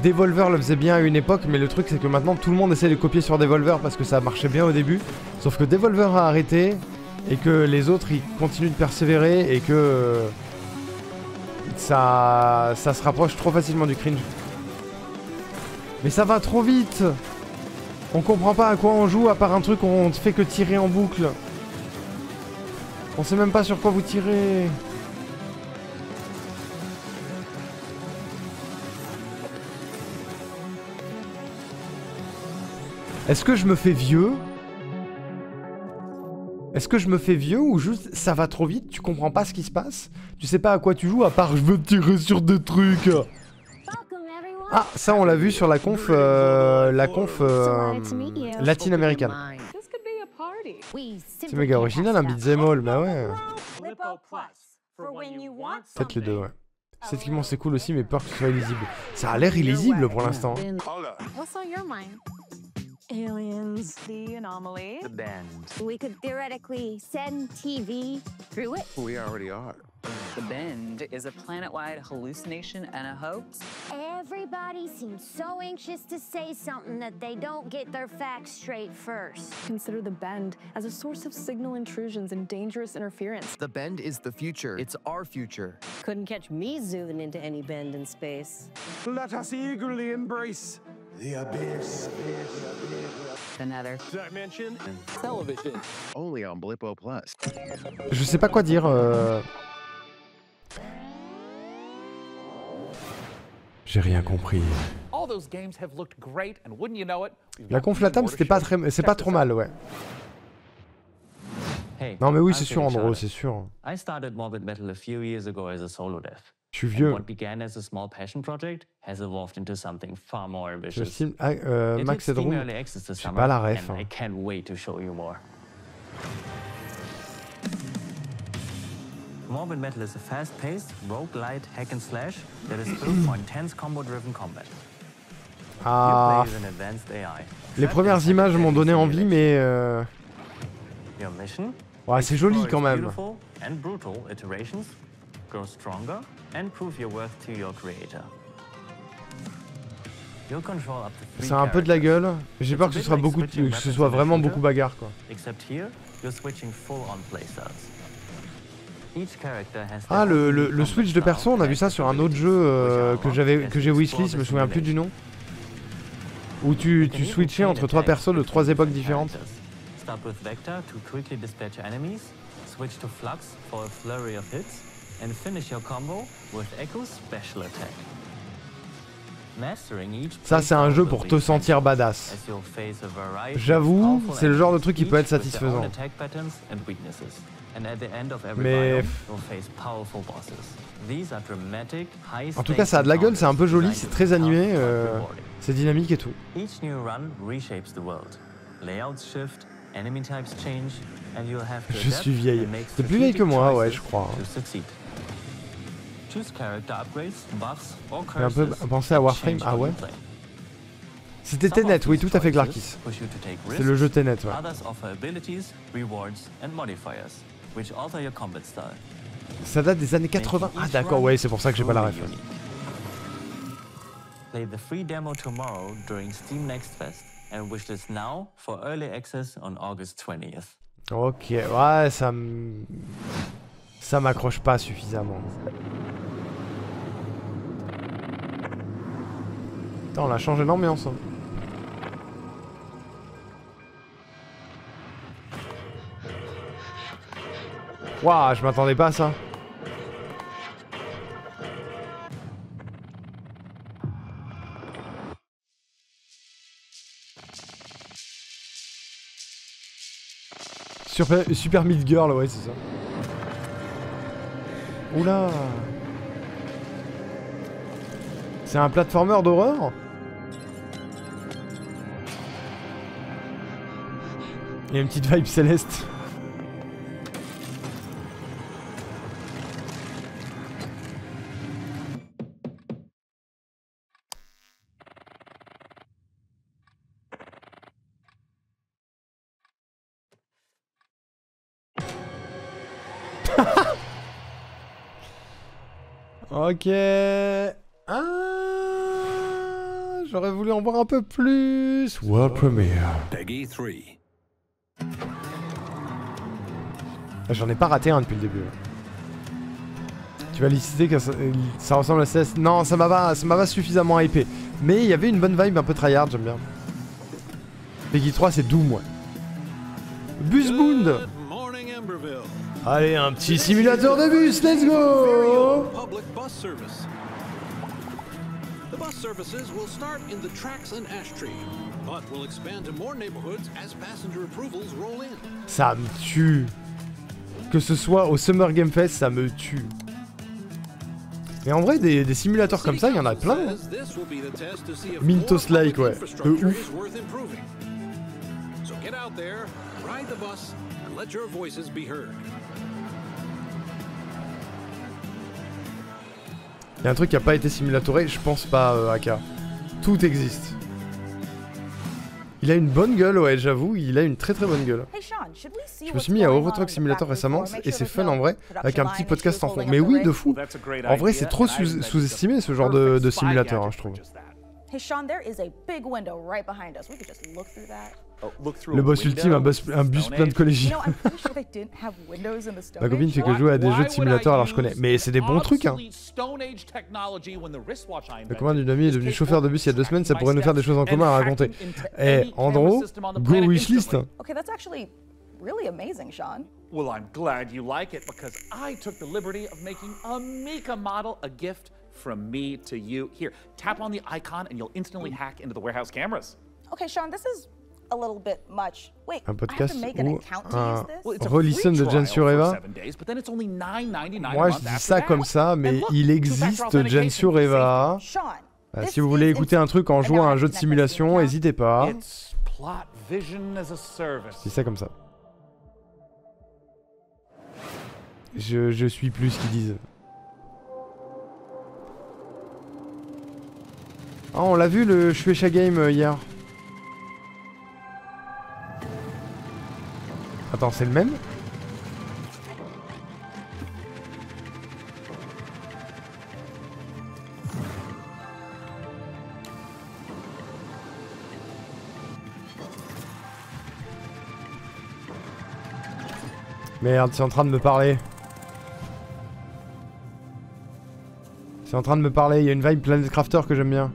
Devolver le faisait bien à une époque, mais le truc c'est que maintenant tout le monde essaie de copier sur Devolver parce que ça marchait bien au début. Sauf que Devolver a arrêté et que les autres ils continuent de persévérer et que ça se rapproche trop facilement du cringe. Mais ça va trop vite. On comprend pas à quoi on joue à part un truc où on ne fait que tirer en boucle. On sait même pas sur quoi vous tirez. Est-ce que je me fais vieux? Est-ce que je me fais vieux ou juste ça va trop vite, tu comprends pas ce qui se passe? Tu sais pas à quoi tu joues à part je veux tirer sur des trucs. Ah, ça on l'a vu sur la conf latine-américaine. C'est méga original un beat'em all, bah ouais. Peut-être les deux, ouais. Esthétiquement c'est cool aussi mais peur que ce soit illisible. Ça a l'air illisible pour l'instant. Aliens, the anomaly, the bend. We could theoretically send TV through it. We already are. The Bend is a planet-wide hallucination and a hoax. Everybody seems so anxious to say something that they don't get their facts straight first. Consider the Bend as a source of signal intrusions and dangerous interference. The Bend is the future. It's our future. Couldn't catch me zooming into any bend in space. Let us eagerly embrace the abyss. The Nether. Dimension. Television. Only on Blippo Plus. Je sais pas quoi dire. J'ai rien compris. La conf Latam c'était pas très, c'est pas trop mal, ouais. Non mais oui c'est sûr Andro, c'est sûr. I started Morbid Metal a few years ago as a solo dev. Je suis vieux. What began as a small passion project has evolved into something far more ambitious. J'estime Max Headroom. J'ai pas la ref. I can't wait to show you more. Morbid Metal is a fast-paced, roguelite hack and slash that is built for intense combo-driven combat. Ah. Les premières images m'ont donné envie, mais ouais, c'est joli quand même. C'est un peu de la gueule. J'ai peur que ce soit vraiment beaucoup bagarre quoi. Ah le switch de perso, on a vu ça sur un autre jeu que j'ai wishlist, je me souviens plus du nom. Où tu switchais entre trois persos de trois époques différentes. Start with Vector to quickly dispatch your enemies, switch to Flux for a flurry of hits, and finish your combo with Echo's special attack. Ça c'est un jeu pour te sentir badass. J'avoue, c'est le genre de truc qui peut être satisfaisant. Mais en tout cas ça a de la gueule, c'est un peu joli, c'est très animé, c'est dynamique et tout. Je suis vieille. T'es plus vieille que moi, ouais, je crois. J'ai un peu pensé à Warframe, ah ouais. C'était Tenet, oui, tout à fait, Clarkis. C'est le jeu Tenet, ouais. Ça date des années 80. Ah d'accord, ouais, c'est pour ça que j'ai pas la ref. Play the free demo tomorrow during Steam Next Fest and wish this now for early access on August 20th. Ok, ouais, ça m'accroche pas suffisamment. Putain, on a changé d'ambiance. Hein. Waouh, je m'attendais pas à ça. Super Meat Girl, ouais, c'est ça. Oula. C'est un platformer d'horreur? Il y a une petite vibe céleste. Ok. Ah, j'aurais voulu en voir un peu plus. World Premiere. Peggy 3. J'en ai pas raté un depuis le début. Tu vas lister que ça ressemble à CS. Non, ça m'a pas suffisamment hypé. Mais il y avait une bonne vibe un peu tryhard, j'aime bien. Peggy 3, c'est Doom, ouais. Busbound. Allez, un petit simulateur de bus, let's go. The bus services will start in the tracks in Ashtree, but will expand to more neighborhoods as passenger approvals roll in. Ça me tue. Que ce soit au Summer Game Fest, ça me tue. Mais en vrai, des simulateurs comme ça, il y en a plein. Hein. Mintos-like, ouais. De ouf. So get out there, ride the bus, and let your voices be heard. Il y a un truc qui a pas été simulatoré, je pense pas, Aka. Tout existe. Il a une bonne gueule, ouais, j'avoue, il a une très très bonne gueule. Je me suis mis à Euro Truck Simulator récemment, et c'est fun en vrai, avec un petit podcast en fond. Mais oui, de fou. En vrai, c'est trop sous-estimé ce genre de simulateur, hein, je trouve. Le boss ultime, un bus plein de collégiens. Ma copine fait que jouer à des jeux de simulateur, alors je connais. Mais c'est des bons trucs, hein. Le copain d'une amie est devenu chauffeur de bus il y a 2 semaines, ça pourrait nous faire des choses en commun à raconter. Eh, Andro, go wishlist. Okay, that's actually really amazing, Sean. Well, I'm glad you like it because I took the liberty of making a Mika model a gift from me to you. Here, tap on the icon and you'll instantly hack into the warehouse cameras. Okay, Sean, this is a little bit much. Wait, un podcast I have to make an account to use this? Well, it's a relisten de Gensio Reva. Moi, je dis ça comme ça, mais il existe Gensio Reva. Si vous voulez écouter un truc en jouant à un jeu de simulation, n'hésitez pas. Je dis ça comme ça. Je suis plus ce qu'ils disent. Ah, on l'a vu le Shueisha Game hier. Attends, c'est le même? Merde, c'est en train de me parler. C'est en train de me parler, il y a une vibe Planet Crafter que j'aime bien.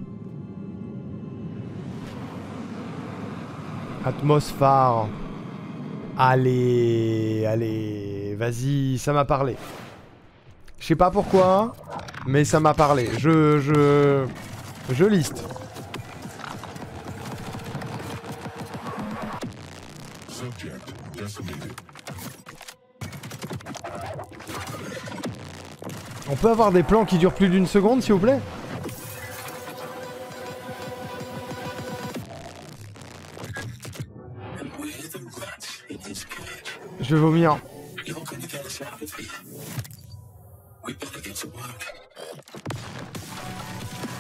Atmosphère. Allez, allez, vas-y, ça m'a parlé. Je sais pas pourquoi, mais ça m'a parlé. Je liste. On peut avoir des plans qui durent plus d'1 seconde, s'il vous plaît? Je vais vomir.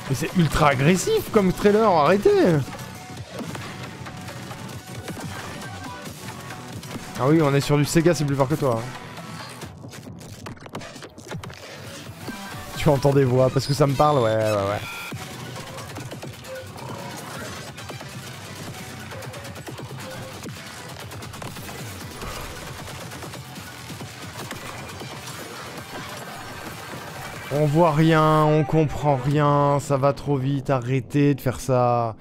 Mais c'est ultra agressif comme trailer, arrêtez! Ah oui, on est sur du Sega, c'est plus fort que toi. Tu entends des voix parce que ça me parle, ouais. On voit rien, on comprend rien, ça va trop vite, arrêtez de faire ça.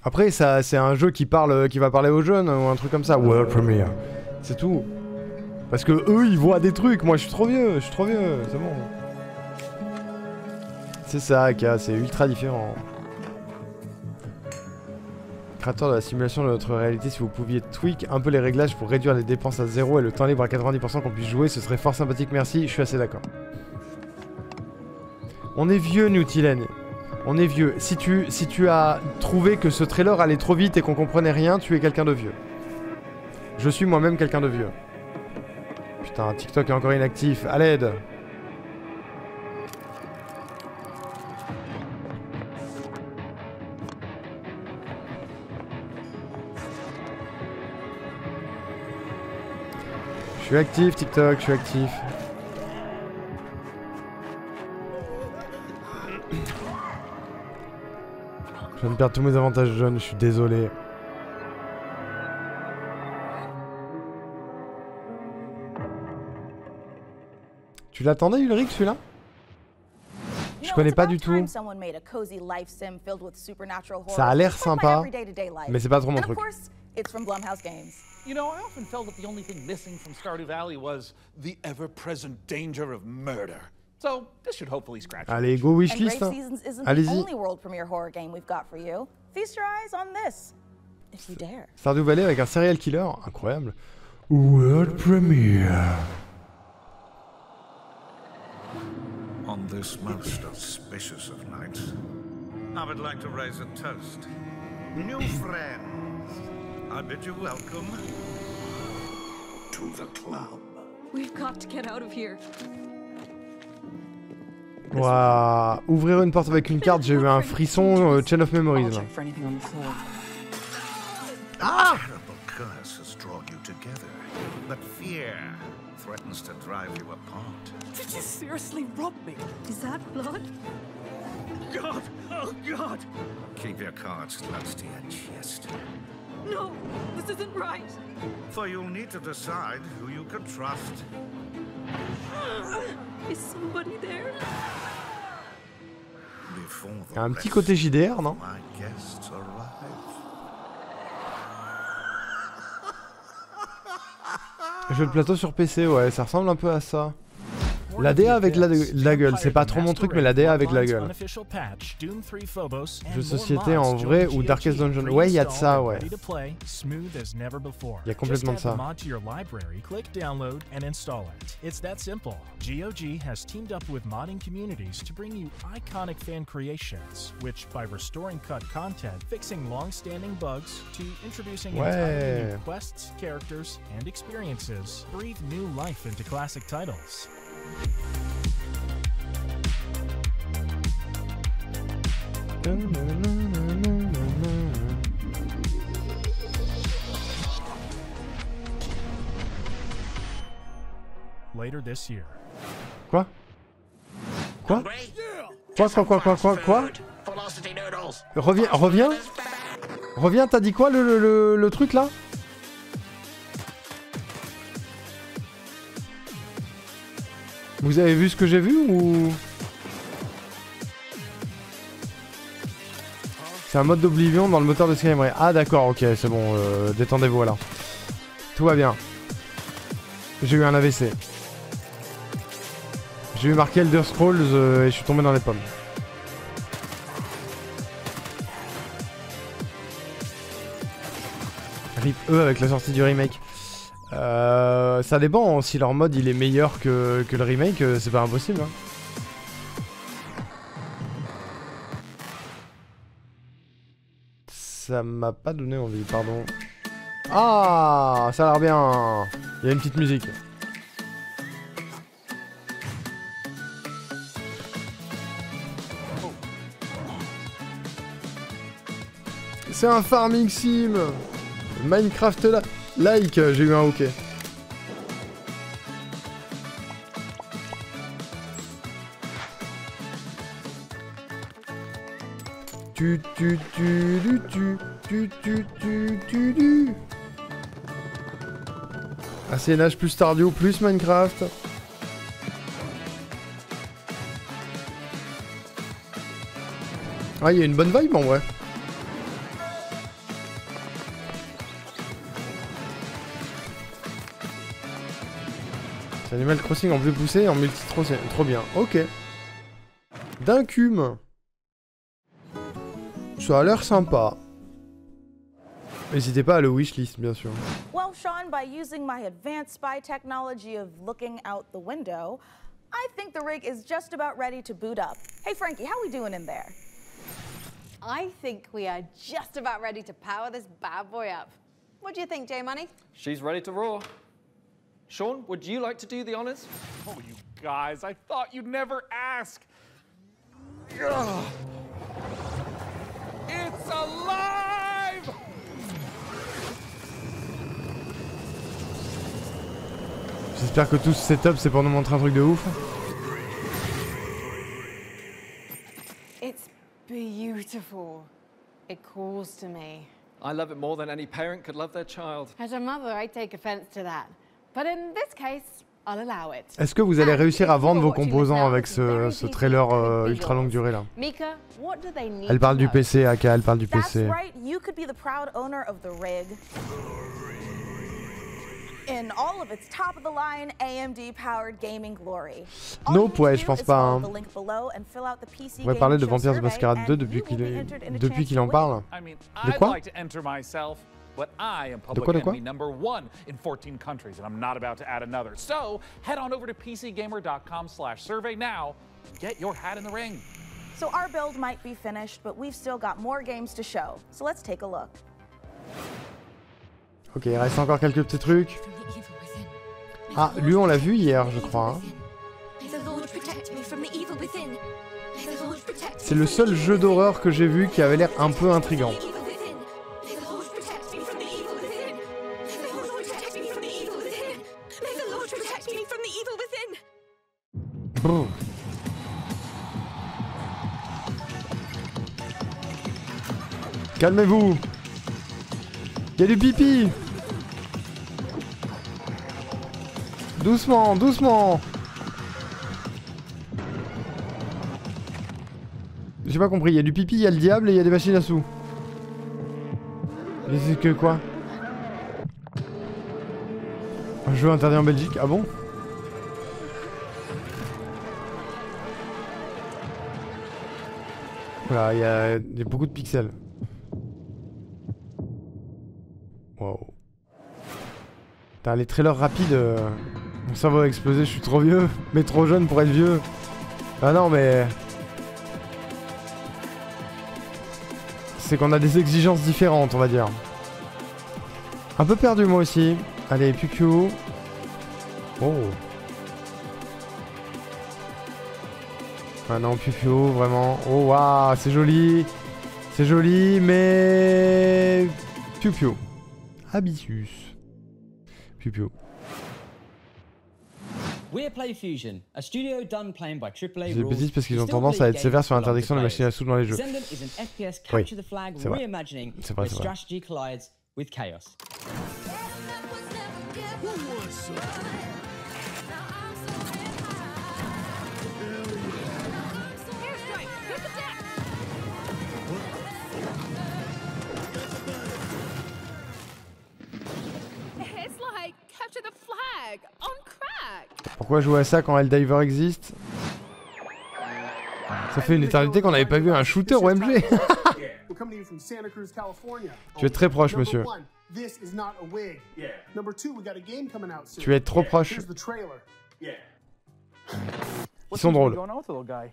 Après, ça, c'est un jeu qui va parler aux jeunes ou un truc comme ça. World Premiere, c'est tout. Parce que eux, ils voient des trucs. Moi, je suis trop vieux, c'est bon. C'est ça, Aka, c'est ultra différent. Créateur de la simulation de notre réalité, si vous pouviez tweak un peu les réglages pour réduire les dépenses à 0 et le temps libre à 90% qu'on puisse jouer, ce serait fort sympathique, merci, je suis assez d'accord. On est vieux, Newtilen. On est vieux. Si tu as trouvé que ce trailer allait trop vite et qu'on comprenait rien, tu es quelqu'un de vieux. Je suis moi-même quelqu'un de vieux. Putain, TikTok est encore inactif, à l'aide. Je suis actif, TikTok, je suis actif. Je viens de perdre tous mes avantages jaunes, je suis désolé. Tu l'attendais Ulrich celui-là? Je connais pas du tout. Ça a l'air sympa, mais c'est pas trop mon truc. You know, I often felt that the only thing missing from Stardew Valley was the ever-present danger of murder. So this should hopefully scratch. Allez, go wishlist. Allez-y. Stardew Valley avec un serial killer, incroyable. World premiere. On this most auspicious of nights, I would like to raise a toast. New friends, I bid you welcome to the club. We've got to get out of here. Waouh, ouvrir une porte avec une carte, j'ai eu un frisson Chain of Memories là. Ah! Terrible curse has drawn you together, but fear threatens to drive you apart. Did you seriously rob me? Is that blood? God! Oh God! Keep your cards close to your chest. No, this isn't right. For you'll need to decide who you can trust. Is somebody there? Il y a un petit côté JDR, non? Jeu de plateau sur PC, ouais, ça ressemble un peu à ça. La DA avec la gueule, c'est pas trop mon truc, mais la DA avec la gueule. Jeu de société en vrai ou Darkest Dungeon. Ouais, il y a de ça, ouais. Il y a complètement de ça. GOG has teamed up with modding communities to bring you iconic fan creations, which by restoring cut content, fixing long-standing bugs, to introducing entirely new quests, characters, and experiences, breathe new life into classic titles. Later this year. Quoi? Quoi? Quoi? Reviens, t'as dit quoi le truc là? Vous avez vu ce que j'ai vu ou... C'est un mode d'Oblivion dans le moteur de Skyrim. Ah d'accord, ok, c'est bon, détendez-vous alors. Tout va bien. J'ai eu un AVC. J'ai eu marqué Elder Scrolls et je suis tombé dans les pommes. RIP eux avec la sortie du remake. Ça dépend, si leur mode il est meilleur que le remake, c'est pas impossible. Hein. Ça m'a pas donné envie, pardon. Ah, ça a l'air bien. Il y a une petite musique. C'est un farming sim. Minecraft like, j'ai eu un ok. ACNH plus Stardew plus Minecraft. Ah, il y a une bonne vibe en vrai. C'est Animal Crossing en plus poussé et en multi trop bien. Ok. D'incume. Ça a l'air sympa. N'hésitez pas à le wishlist, bien sûr. Well, Sean, by using my advanced spy technology of looking out the window, I think the rig is just about ready to boot up. Hey, Frankie, how we doing in there? I think we are just about ready to power this bad boy up. What do you think, J-Money? She's ready to roar. Sean, would you like to do the honors? Oh, you guys, I thought you'd never ask. Ugh. It's alive! J'espère que tout ce setup c'est pour nous montrer un truc de ouf. It's beautiful. It calls to me. I love it more than any parent could love their child. As a mother, I take offense to that. But in this case, I'll allow it. Est-ce que vous allez réussir à vendre vos composants avec ce trailer ultra longue durée là? Mika, what do they need? Elle parle du PC, Aka, elle parle du That's PC. right, you could be the proud owner of the rig. In all of its top-of-the-line AMD-powered gaming glory. Nope, ouais, je pense pas. Hein. On va parler de Vampire the Masquerade 2 depuis qu'il en parle. De quoi? But I am public enemy number 1 in 14 countries, and I'm not about to add another. So head on over to PCGamer.com/survey now. Get your hat in the ring. So our build might be finished, but we've still got more games to show. So let's take a look. Ok, il reste encore quelques petits trucs. Ah, lui on l'a vu hier, je crois. C'est le seul jeu d'horreur que j'ai vu qui avait l'air un peu intriguant. Brrr. Calmez-vous. Il y a du pipi. Doucement, doucement. J'ai pas compris, il y a du pipi, il y a le diable et il y a des machines à sous. Mais c'est que quoi? Un jeu interdit en Belgique, ah bon? Voilà, il y a beaucoup de pixels. Wow. Putain, les trailers rapides, mon cerveau va exploser, je suis trop vieux, mais trop jeune pour être vieux. Ah non, mais... c'est qu'on a des exigences différentes, on va dire. Un peu perdu moi aussi. Allez, Piu-Piu. Oh. Ah non, Piu-Piu, vraiment. Oh, waouh, c'est joli. C'est joli, mais... Piu-Piu. Habitus. Piu-Piu. We're PlayFusion, a studio done playing by AAA J'ai des bêtises parce qu'ils ont tendance à être sévères sur l'interdiction des machines à sous dans les jeux. Oui, c'est vrai. C'est vrai, c'est vrai. Strategy collides with chaos. It's like capture the flag on crack. Pourquoi jouer à ça quand Helldiver existe? Ça fait une éternité qu'on n'avait pas vu un shooter OMG. Tu es très proche, monsieur. Tu es trop proche. Ils sont drôles.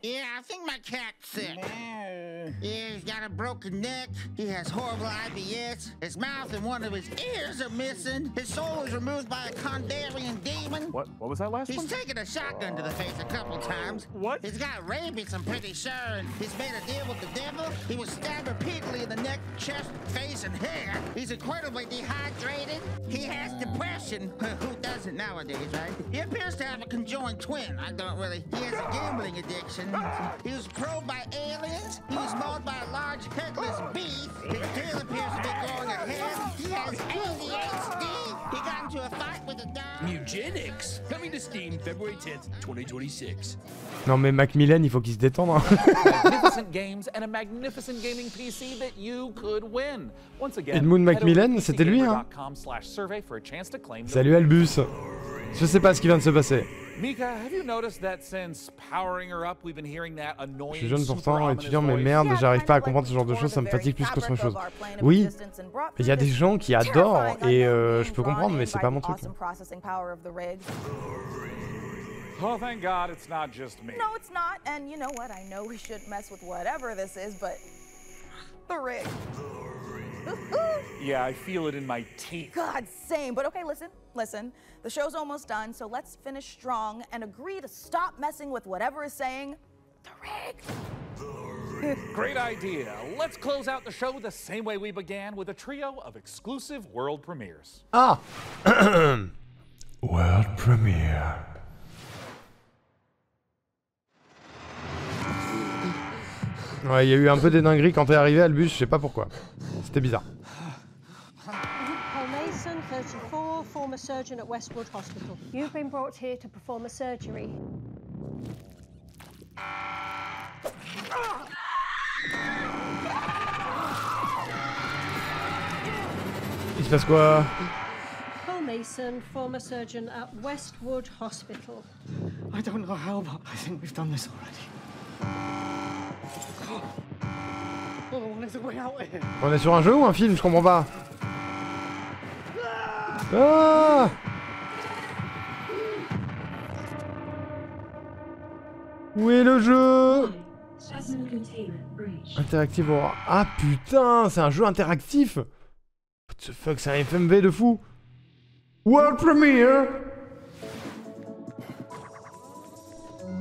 Yeah, I think my cat's sick. Yeah, he's got a broken neck. He has horrible IBS. His mouth and one of his ears are missing. His soul was removed by a Kandarian demon. What was that last one? He's taken a shotgun to the face a couple times. What? He's got rabies, I'm pretty sure, and he's made a deal with the devil. He was stabbed repeatedly in the neck, chest, face, and hair. He's incredibly dehydrated. He has depression. Who doesn't nowadays, right? He appears to have a conjoined twin. I don't really... He has a gambling addiction. He was probed by aliens. He was mauled by a large headless beast. His tail appears to be growing ahead. He has ADHD. He got into a fight with a dog. Mugenics, coming to Steam February 10th, 2026. Non mais Macmillan, il faut qu'il se détende. Magnificent games and a magnificent gaming PC that you could win. Once again, Edmund Macmillan, c'était lui, hein. Salut Albus. Je sais pas ce qui vient de se passer. Mika, have you noticed that since powering her up, we've been hearing that annoying. Je suis jeune pourtant, étudiant, mais merde, j'arrive pas à comprendre ce genre de choses, ça me fatigue plus qu'autre chose. Oui, il y a des gens qui adorent et je peux comprendre, mais c'est pas mon truc. Oh, thank God, it's not just me. No, it's not, and you know what? I know we shouldn't mess with whatever this is, but the rig. Yeah, I feel it in my teeth. God, same. But okay, listen. The show's almost done, so let's finish strong and agree to stop messing with whatever is saying the rig. Great idea. Let's close out the show the same way we began, with a trio of exclusive world premieres. Ah. World premiere. Ouais, il y a eu un peu des dingueries quand t'es arrivé à Albus, je sais pas pourquoi. C'était bizarre. Paul Mason, 34, former surgeon at Westwood Hospital. You've been brought here to perform a surgery. Il se passe quoi? Paul Mason, former surgeon at Westwood Hospital. I don't know how, but I think we've done this already. Oh, what is the way out here? On est sur un jeu ou un film? Je comprends pas. Ah! Où est le jeu? Interactive Aura. Ah putain, c'est un jeu interactif. What the fuck, c'est un FMV de fou. World Premiere.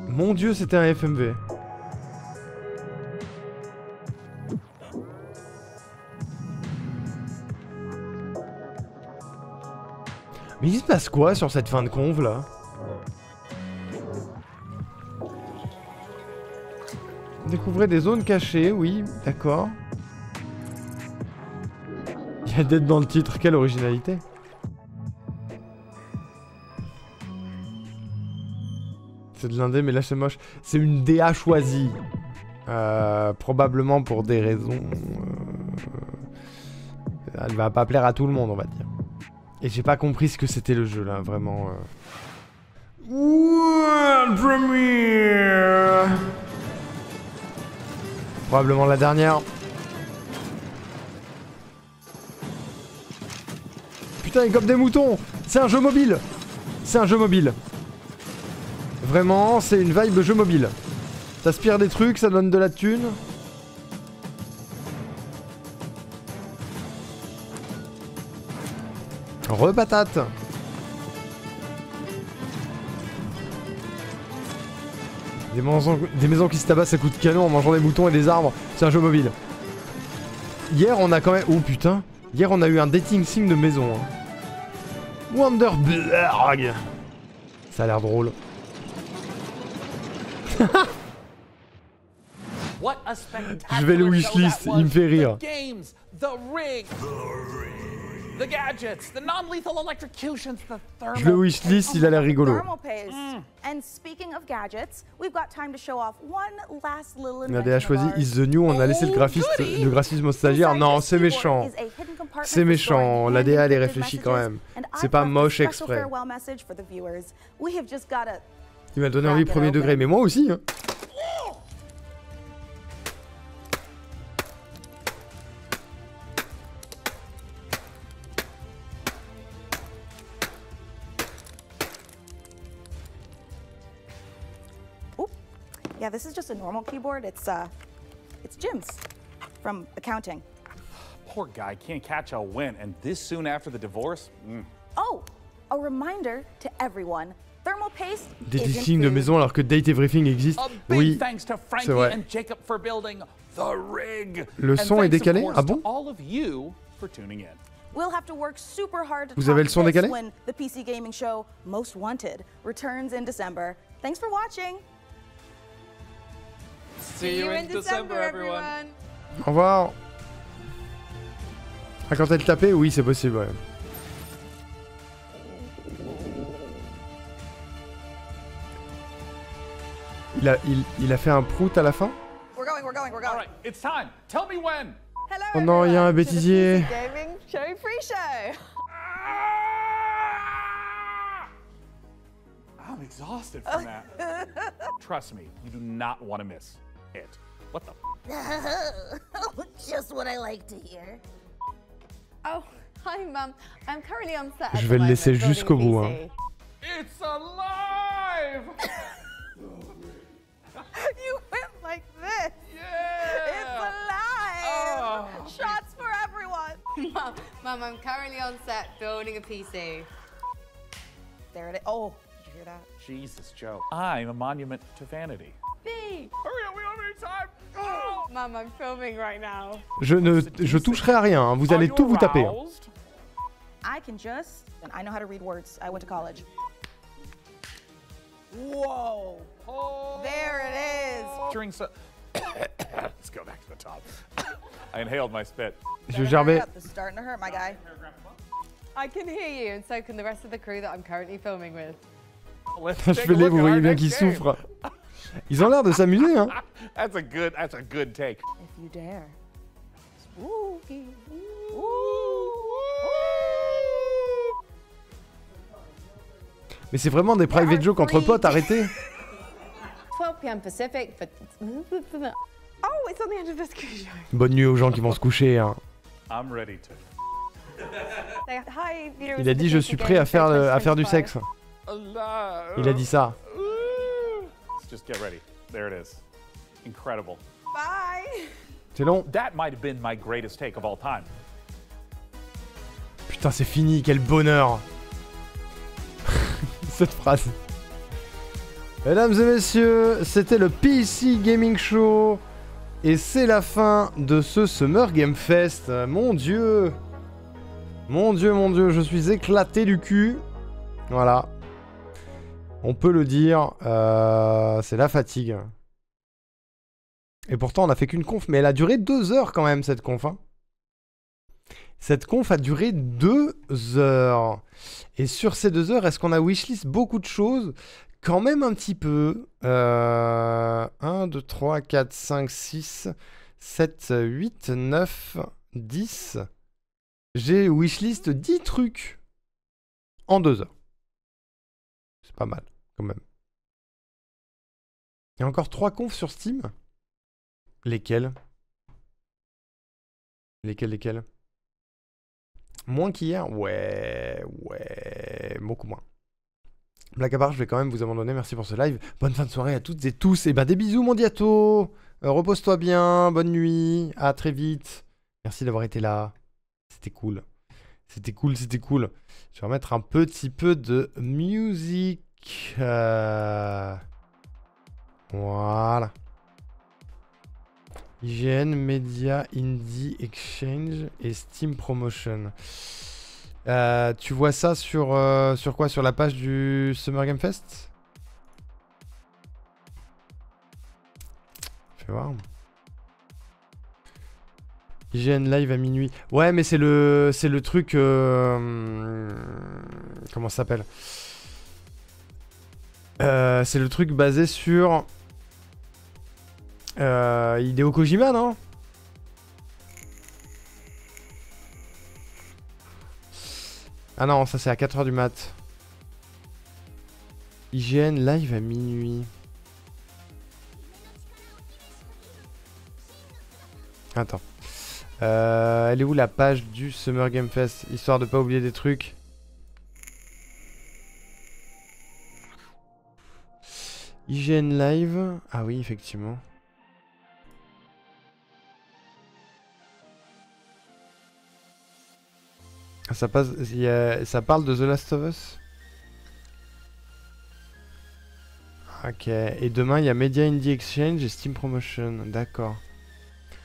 Mon dieu, c'était un FMV. Mais il se passe quoi sur cette fin de conve là? Découvrez des zones cachées, oui, d'accord. Il y a Dead dans le titre, quelle originalité. C'est de l'indé, mais là c'est moche. C'est une DA choisie. Probablement pour des raisons... Elle va pas plaire à tout le monde, on va dire. Et j'ai pas compris ce que c'était le jeu là, vraiment. World Premiere. Probablement la dernière. Putain, il gobe des moutons. C'est un jeu mobile. C'est un jeu mobile. Vraiment, c'est une vibe jeu mobile. T'aspires des trucs, ça donne de la thune. Repatate. Des maisons qui se tabassent à coups de canon en mangeant des moutons et des arbres. C'est un jeu mobile. Hier, on a quand même... Oh putain. Hier, on a eu un dating sim de maison. Hein. Wonderberg. Ça a l'air drôle. Je vais le wishlist, il me fait rire. Je le wishlist, il a l'air rigolo. Nadia a choisi Is the New, on a laissé le graphisme au stagiaire. Non, c'est méchant. C'est méchant, la DA elle est réfléchie quand même. C'est pas moche exprès. Il m'a donné envie premier degré, mais moi aussi. Hein. Yeah, this is just a normal keyboard. It's Jim's from accounting. Poor guy can't catch a win, and this soon after the divorce. Oh, a reminder to everyone. Thermal paste. Des dessins de maison alors que Date Everything existe. Oui, c'est vrai. Le son est décalé? Ah bon? Vous avez le son décalé? The PC gaming show Most Wanted returns in December. Thanks for watching. See you in December, everyone. Au revoir. Ah, quand elle tapait, oui, c'est possible, ouais. Il a fait un prout à la fin? We're going. All right, it's time. Tell me when. Hello, oh non, il y a un bêtisier. Gaming show pre-show. I'm exhausted from that. Trust me, you do not want to miss it. What the? Just what I like to hear. Oh, hi, Mum. I'm currently on set. Je vais le laisser jusqu'au bout. Hein. It's alive! You went like this. Yeah. It's alive. Oh. Shots for everyone. Mum, I'm currently on set building a PC. There it is. Oh, did you hear that? Jesus, Joe. I'm a monument to vanity. B. Hurry up, we don't have any time. Oh. Mum, I'm filming right now. Je toucherai à rien, hein. Vous allez tout vous taper. Hein. I can just, and I know how to read words. I went to college. Whoa! There it is. During Let's go back to the top. I inhaled my spit. Je gerbais. This is starting to hurt, my guy. I can hear you, and so can the rest of the crew that I'm currently filming with. Je fais les, vous voyez bien qu'ils souffrent. Ils ont l'air de s'amuser, hein. That's a good take. If you dare. Spooky. Mais c'est vraiment des private jokes entre potes, arrêtez. 12 p.m. Pacific, but oh, it's on the end of this cruise show. Bonne nuit aux gens qui vont se coucher, hein. I'm ready to. Il a dit je suis prêt à faire du sexe. Il a dit ça. Let's just get ready. There it is. Incredible. Bye. C'est long. That might have been my greatest take of all time. Putain, c'est fini, quel bonheur. Cette phrase. Mesdames et messieurs, c'était le PC Gaming Show. Et c'est la fin de ce Summer Game Fest. Mon dieu. Mon dieu, je suis éclaté du cul. Voilà. On peut le dire, c'est la fatigue. Et pourtant, on a fait qu'une conf, mais elle a duré 2 heures quand même, cette conf. Hein. Cette conf a duré 2 heures. Et sur ces 2 heures, est-ce qu'on a wishlist beaucoup de choses? Quand même un petit peu. 1, 2, 3, 4, 5, 6, 7, 8, 9, 10. J'ai wishlist 10 trucs en 2 heures. C'est pas mal, quand même. Il y a encore 3 confs sur Steam. Lesquels? Lesquels? Moins qu'hier? Ouais, beaucoup moins. Blague à part, je vais quand même vous abandonner. Merci pour ce live. Bonne fin de soirée à toutes et tous. Et ben des bisous, mon diato. Repose-toi bien. Bonne nuit. À très vite. Merci d'avoir été là. C'était cool. C'était cool. Je vais remettre un petit peu de musique. Voilà. IGN, Media, Indie, Exchange et Steam Promotion. Tu vois ça sur quoi? Sur la page du Summer Game Fest? Fais voir. IGN live à minuit. Ouais, mais c'est le truc. Comment ça s'appelle? C'est le truc basé sur Hideo Kojima, non? Ah non, ça c'est à 4h du mat. IGN live à minuit. Attends. Elle est où la page du Summer Game Fest? Histoire de pas oublier des trucs. IGN live. Ah oui, effectivement. Ça passe, ça parle de The Last of Us. Ok, et demain il y a Media Indie Exchange et Steam Promotion, d'accord.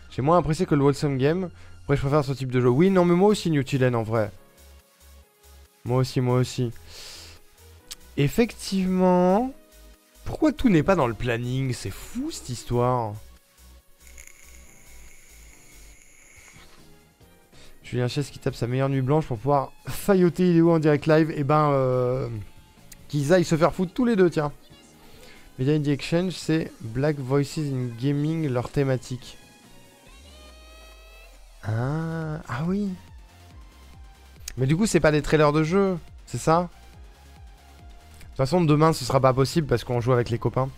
J'ai moins apprécié que le Wholesome Game. Après je préfère ce type de jeu. Oui, non mais moi aussi Newtilen en vrai. Moi aussi. Effectivement. Pourquoi tout n'est pas dans le planning? C'est fou cette histoire. Julien Chess qui tape sa meilleure nuit blanche pour pouvoir failloter Hideo en direct live. Et ben, qu'ils aillent se faire foutre tous les deux, tiens. Media Indie Exchange, c'est Black Voices in Gaming, leur thématique. Ah oui. Mais du coup, c'est pas des trailers de jeu, c'est ça? De toute façon, demain, ce sera pas possible parce qu'on joue avec les copains.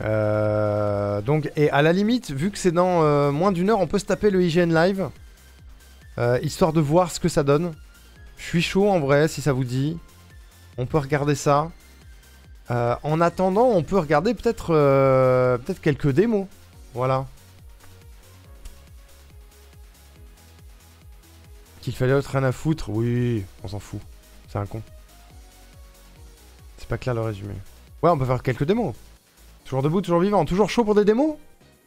Donc, et à la limite, vu que c'est dans moins d'1 heure, on peut se taper le IGN live. Histoire de voir ce que ça donne. Je suis chaud en vrai, si ça vous dit. On peut regarder ça. En attendant, on peut regarder peut-être quelques démos. Voilà. Qu'il fallait autre rien à foutre. Oui, on s'en fout. C'est un con. C'est pas clair le résumé. Ouais, on peut faire quelques démos. Toujours debout, toujours vivant. Toujours chaud pour des démos?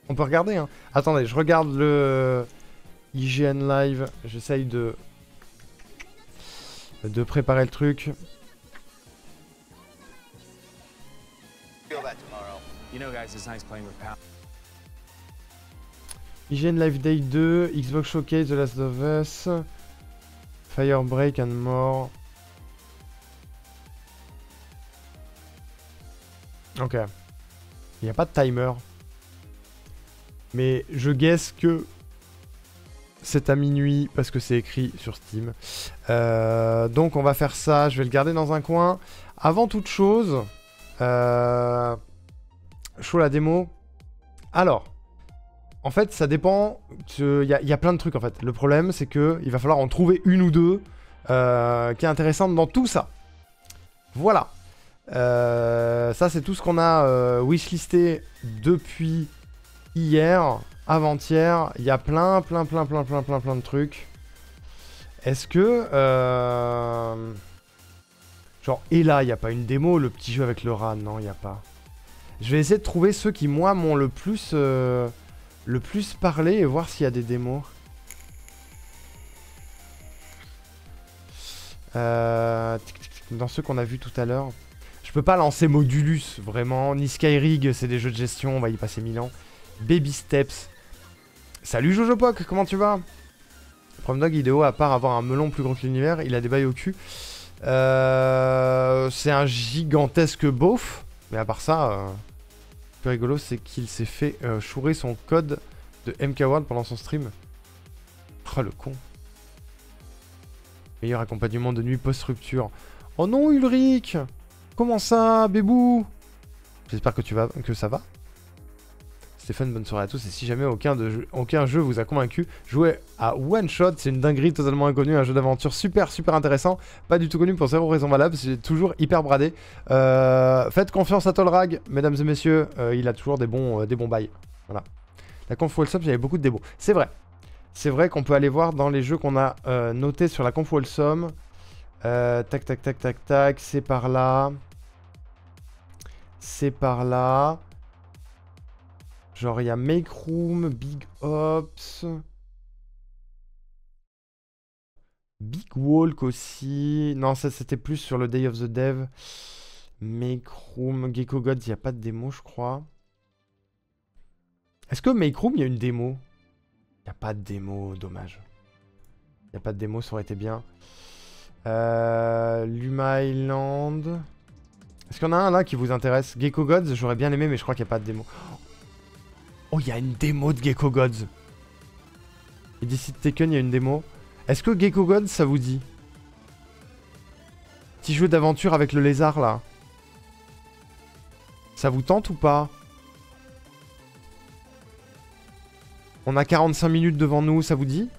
On peut regarder, hein. Attendez, je regarde le IGN live. J'essaye de préparer le truc. You know, guys, it's nice playing with power. IGN Live Day 2, Xbox Showcase, The Last of Us, Firebreak and more. Ok. Il n'y a pas de timer. Mais je guesse que c'est à minuit parce que c'est écrit sur Steam. Donc on va faire ça. Je vais le garder dans un coin. Avant toute chose, show la démo. Alors, en fait, ça dépend. Il y a plein de trucs en fait. Le problème, c'est qu'il va falloir en trouver une ou deux qui est intéressante dans tout ça. Voilà. Ça, c'est tout ce qu'on a wishlisté depuis hier, avant-hier. Il y a plein de trucs. Est-ce que... genre, et là, il n'y a pas une démo, le petit jeu avec le rat? Non, il n'y a pas. Je vais essayer de trouver ceux qui, moi, m'ont le plus parlé et voir s'il y a des démos. Dans ceux qu'on a vus tout à l'heure. Je peux pas lancer Modulus, vraiment. Ni Skyrig, c'est des jeux de gestion, on va y passer 1000 ans. Baby Steps. Salut Jojo Poc, comment tu vas? Promdog Ideo, à part avoir un melon plus gros que l'univers, il a des bails au cul. C'est un gigantesque beauf. Mais à part ça, le plus rigolo, c'est qu'il s'est fait chourer son code de MK World pendant son stream. Oh le con. Meilleur accompagnement de nuit post-rupture. Oh non Ulrich! Comment ça, bébou? J'espère que ça va. Stéphane, bonne soirée à tous. Et si jamais aucun jeu vous a convaincu, jouez à One Shot. C'est une dinguerie totalement inconnue, un jeu d'aventure super intéressant. Pas du tout connu pour zéro raison valable. C'est toujours hyper bradé. Faites confiance à Tolrag, mesdames et messieurs. Il a toujours des bons bails. Voilà. La conf Wholesome, il y avait beaucoup de démos. C'est vrai. C'est vrai qu'on peut aller voir dans les jeux qu'on a notés sur la conf Wholesome. Tac, c'est par là. C'est par là. Genre, il y a Make Room, Big Ops. Big Walk aussi. Non, ça, c'était plus sur le Day of the Dev. Make Room, Gecko Gods, il n'y a pas de démo, je crois. Est-ce que Make Room, il y a une démo? Il n'y a pas de démo, dommage. Il n'y a pas de démo, ça aurait été bien. Luma Island. Est-ce qu'il y en a un là qui vous intéresse? Gecko Gods, j'aurais bien aimé, mais je crois qu'il n'y a pas de démo. Oh, il y a une démo de Gecko Gods. Et d'ici Taken, il y a une démo. Est-ce que Gecko Gods, ça vous dit? Petit jeu d'aventure avec le lézard là. Ça vous tente ou pas? On a 45 minutes devant nous, ça vous dit?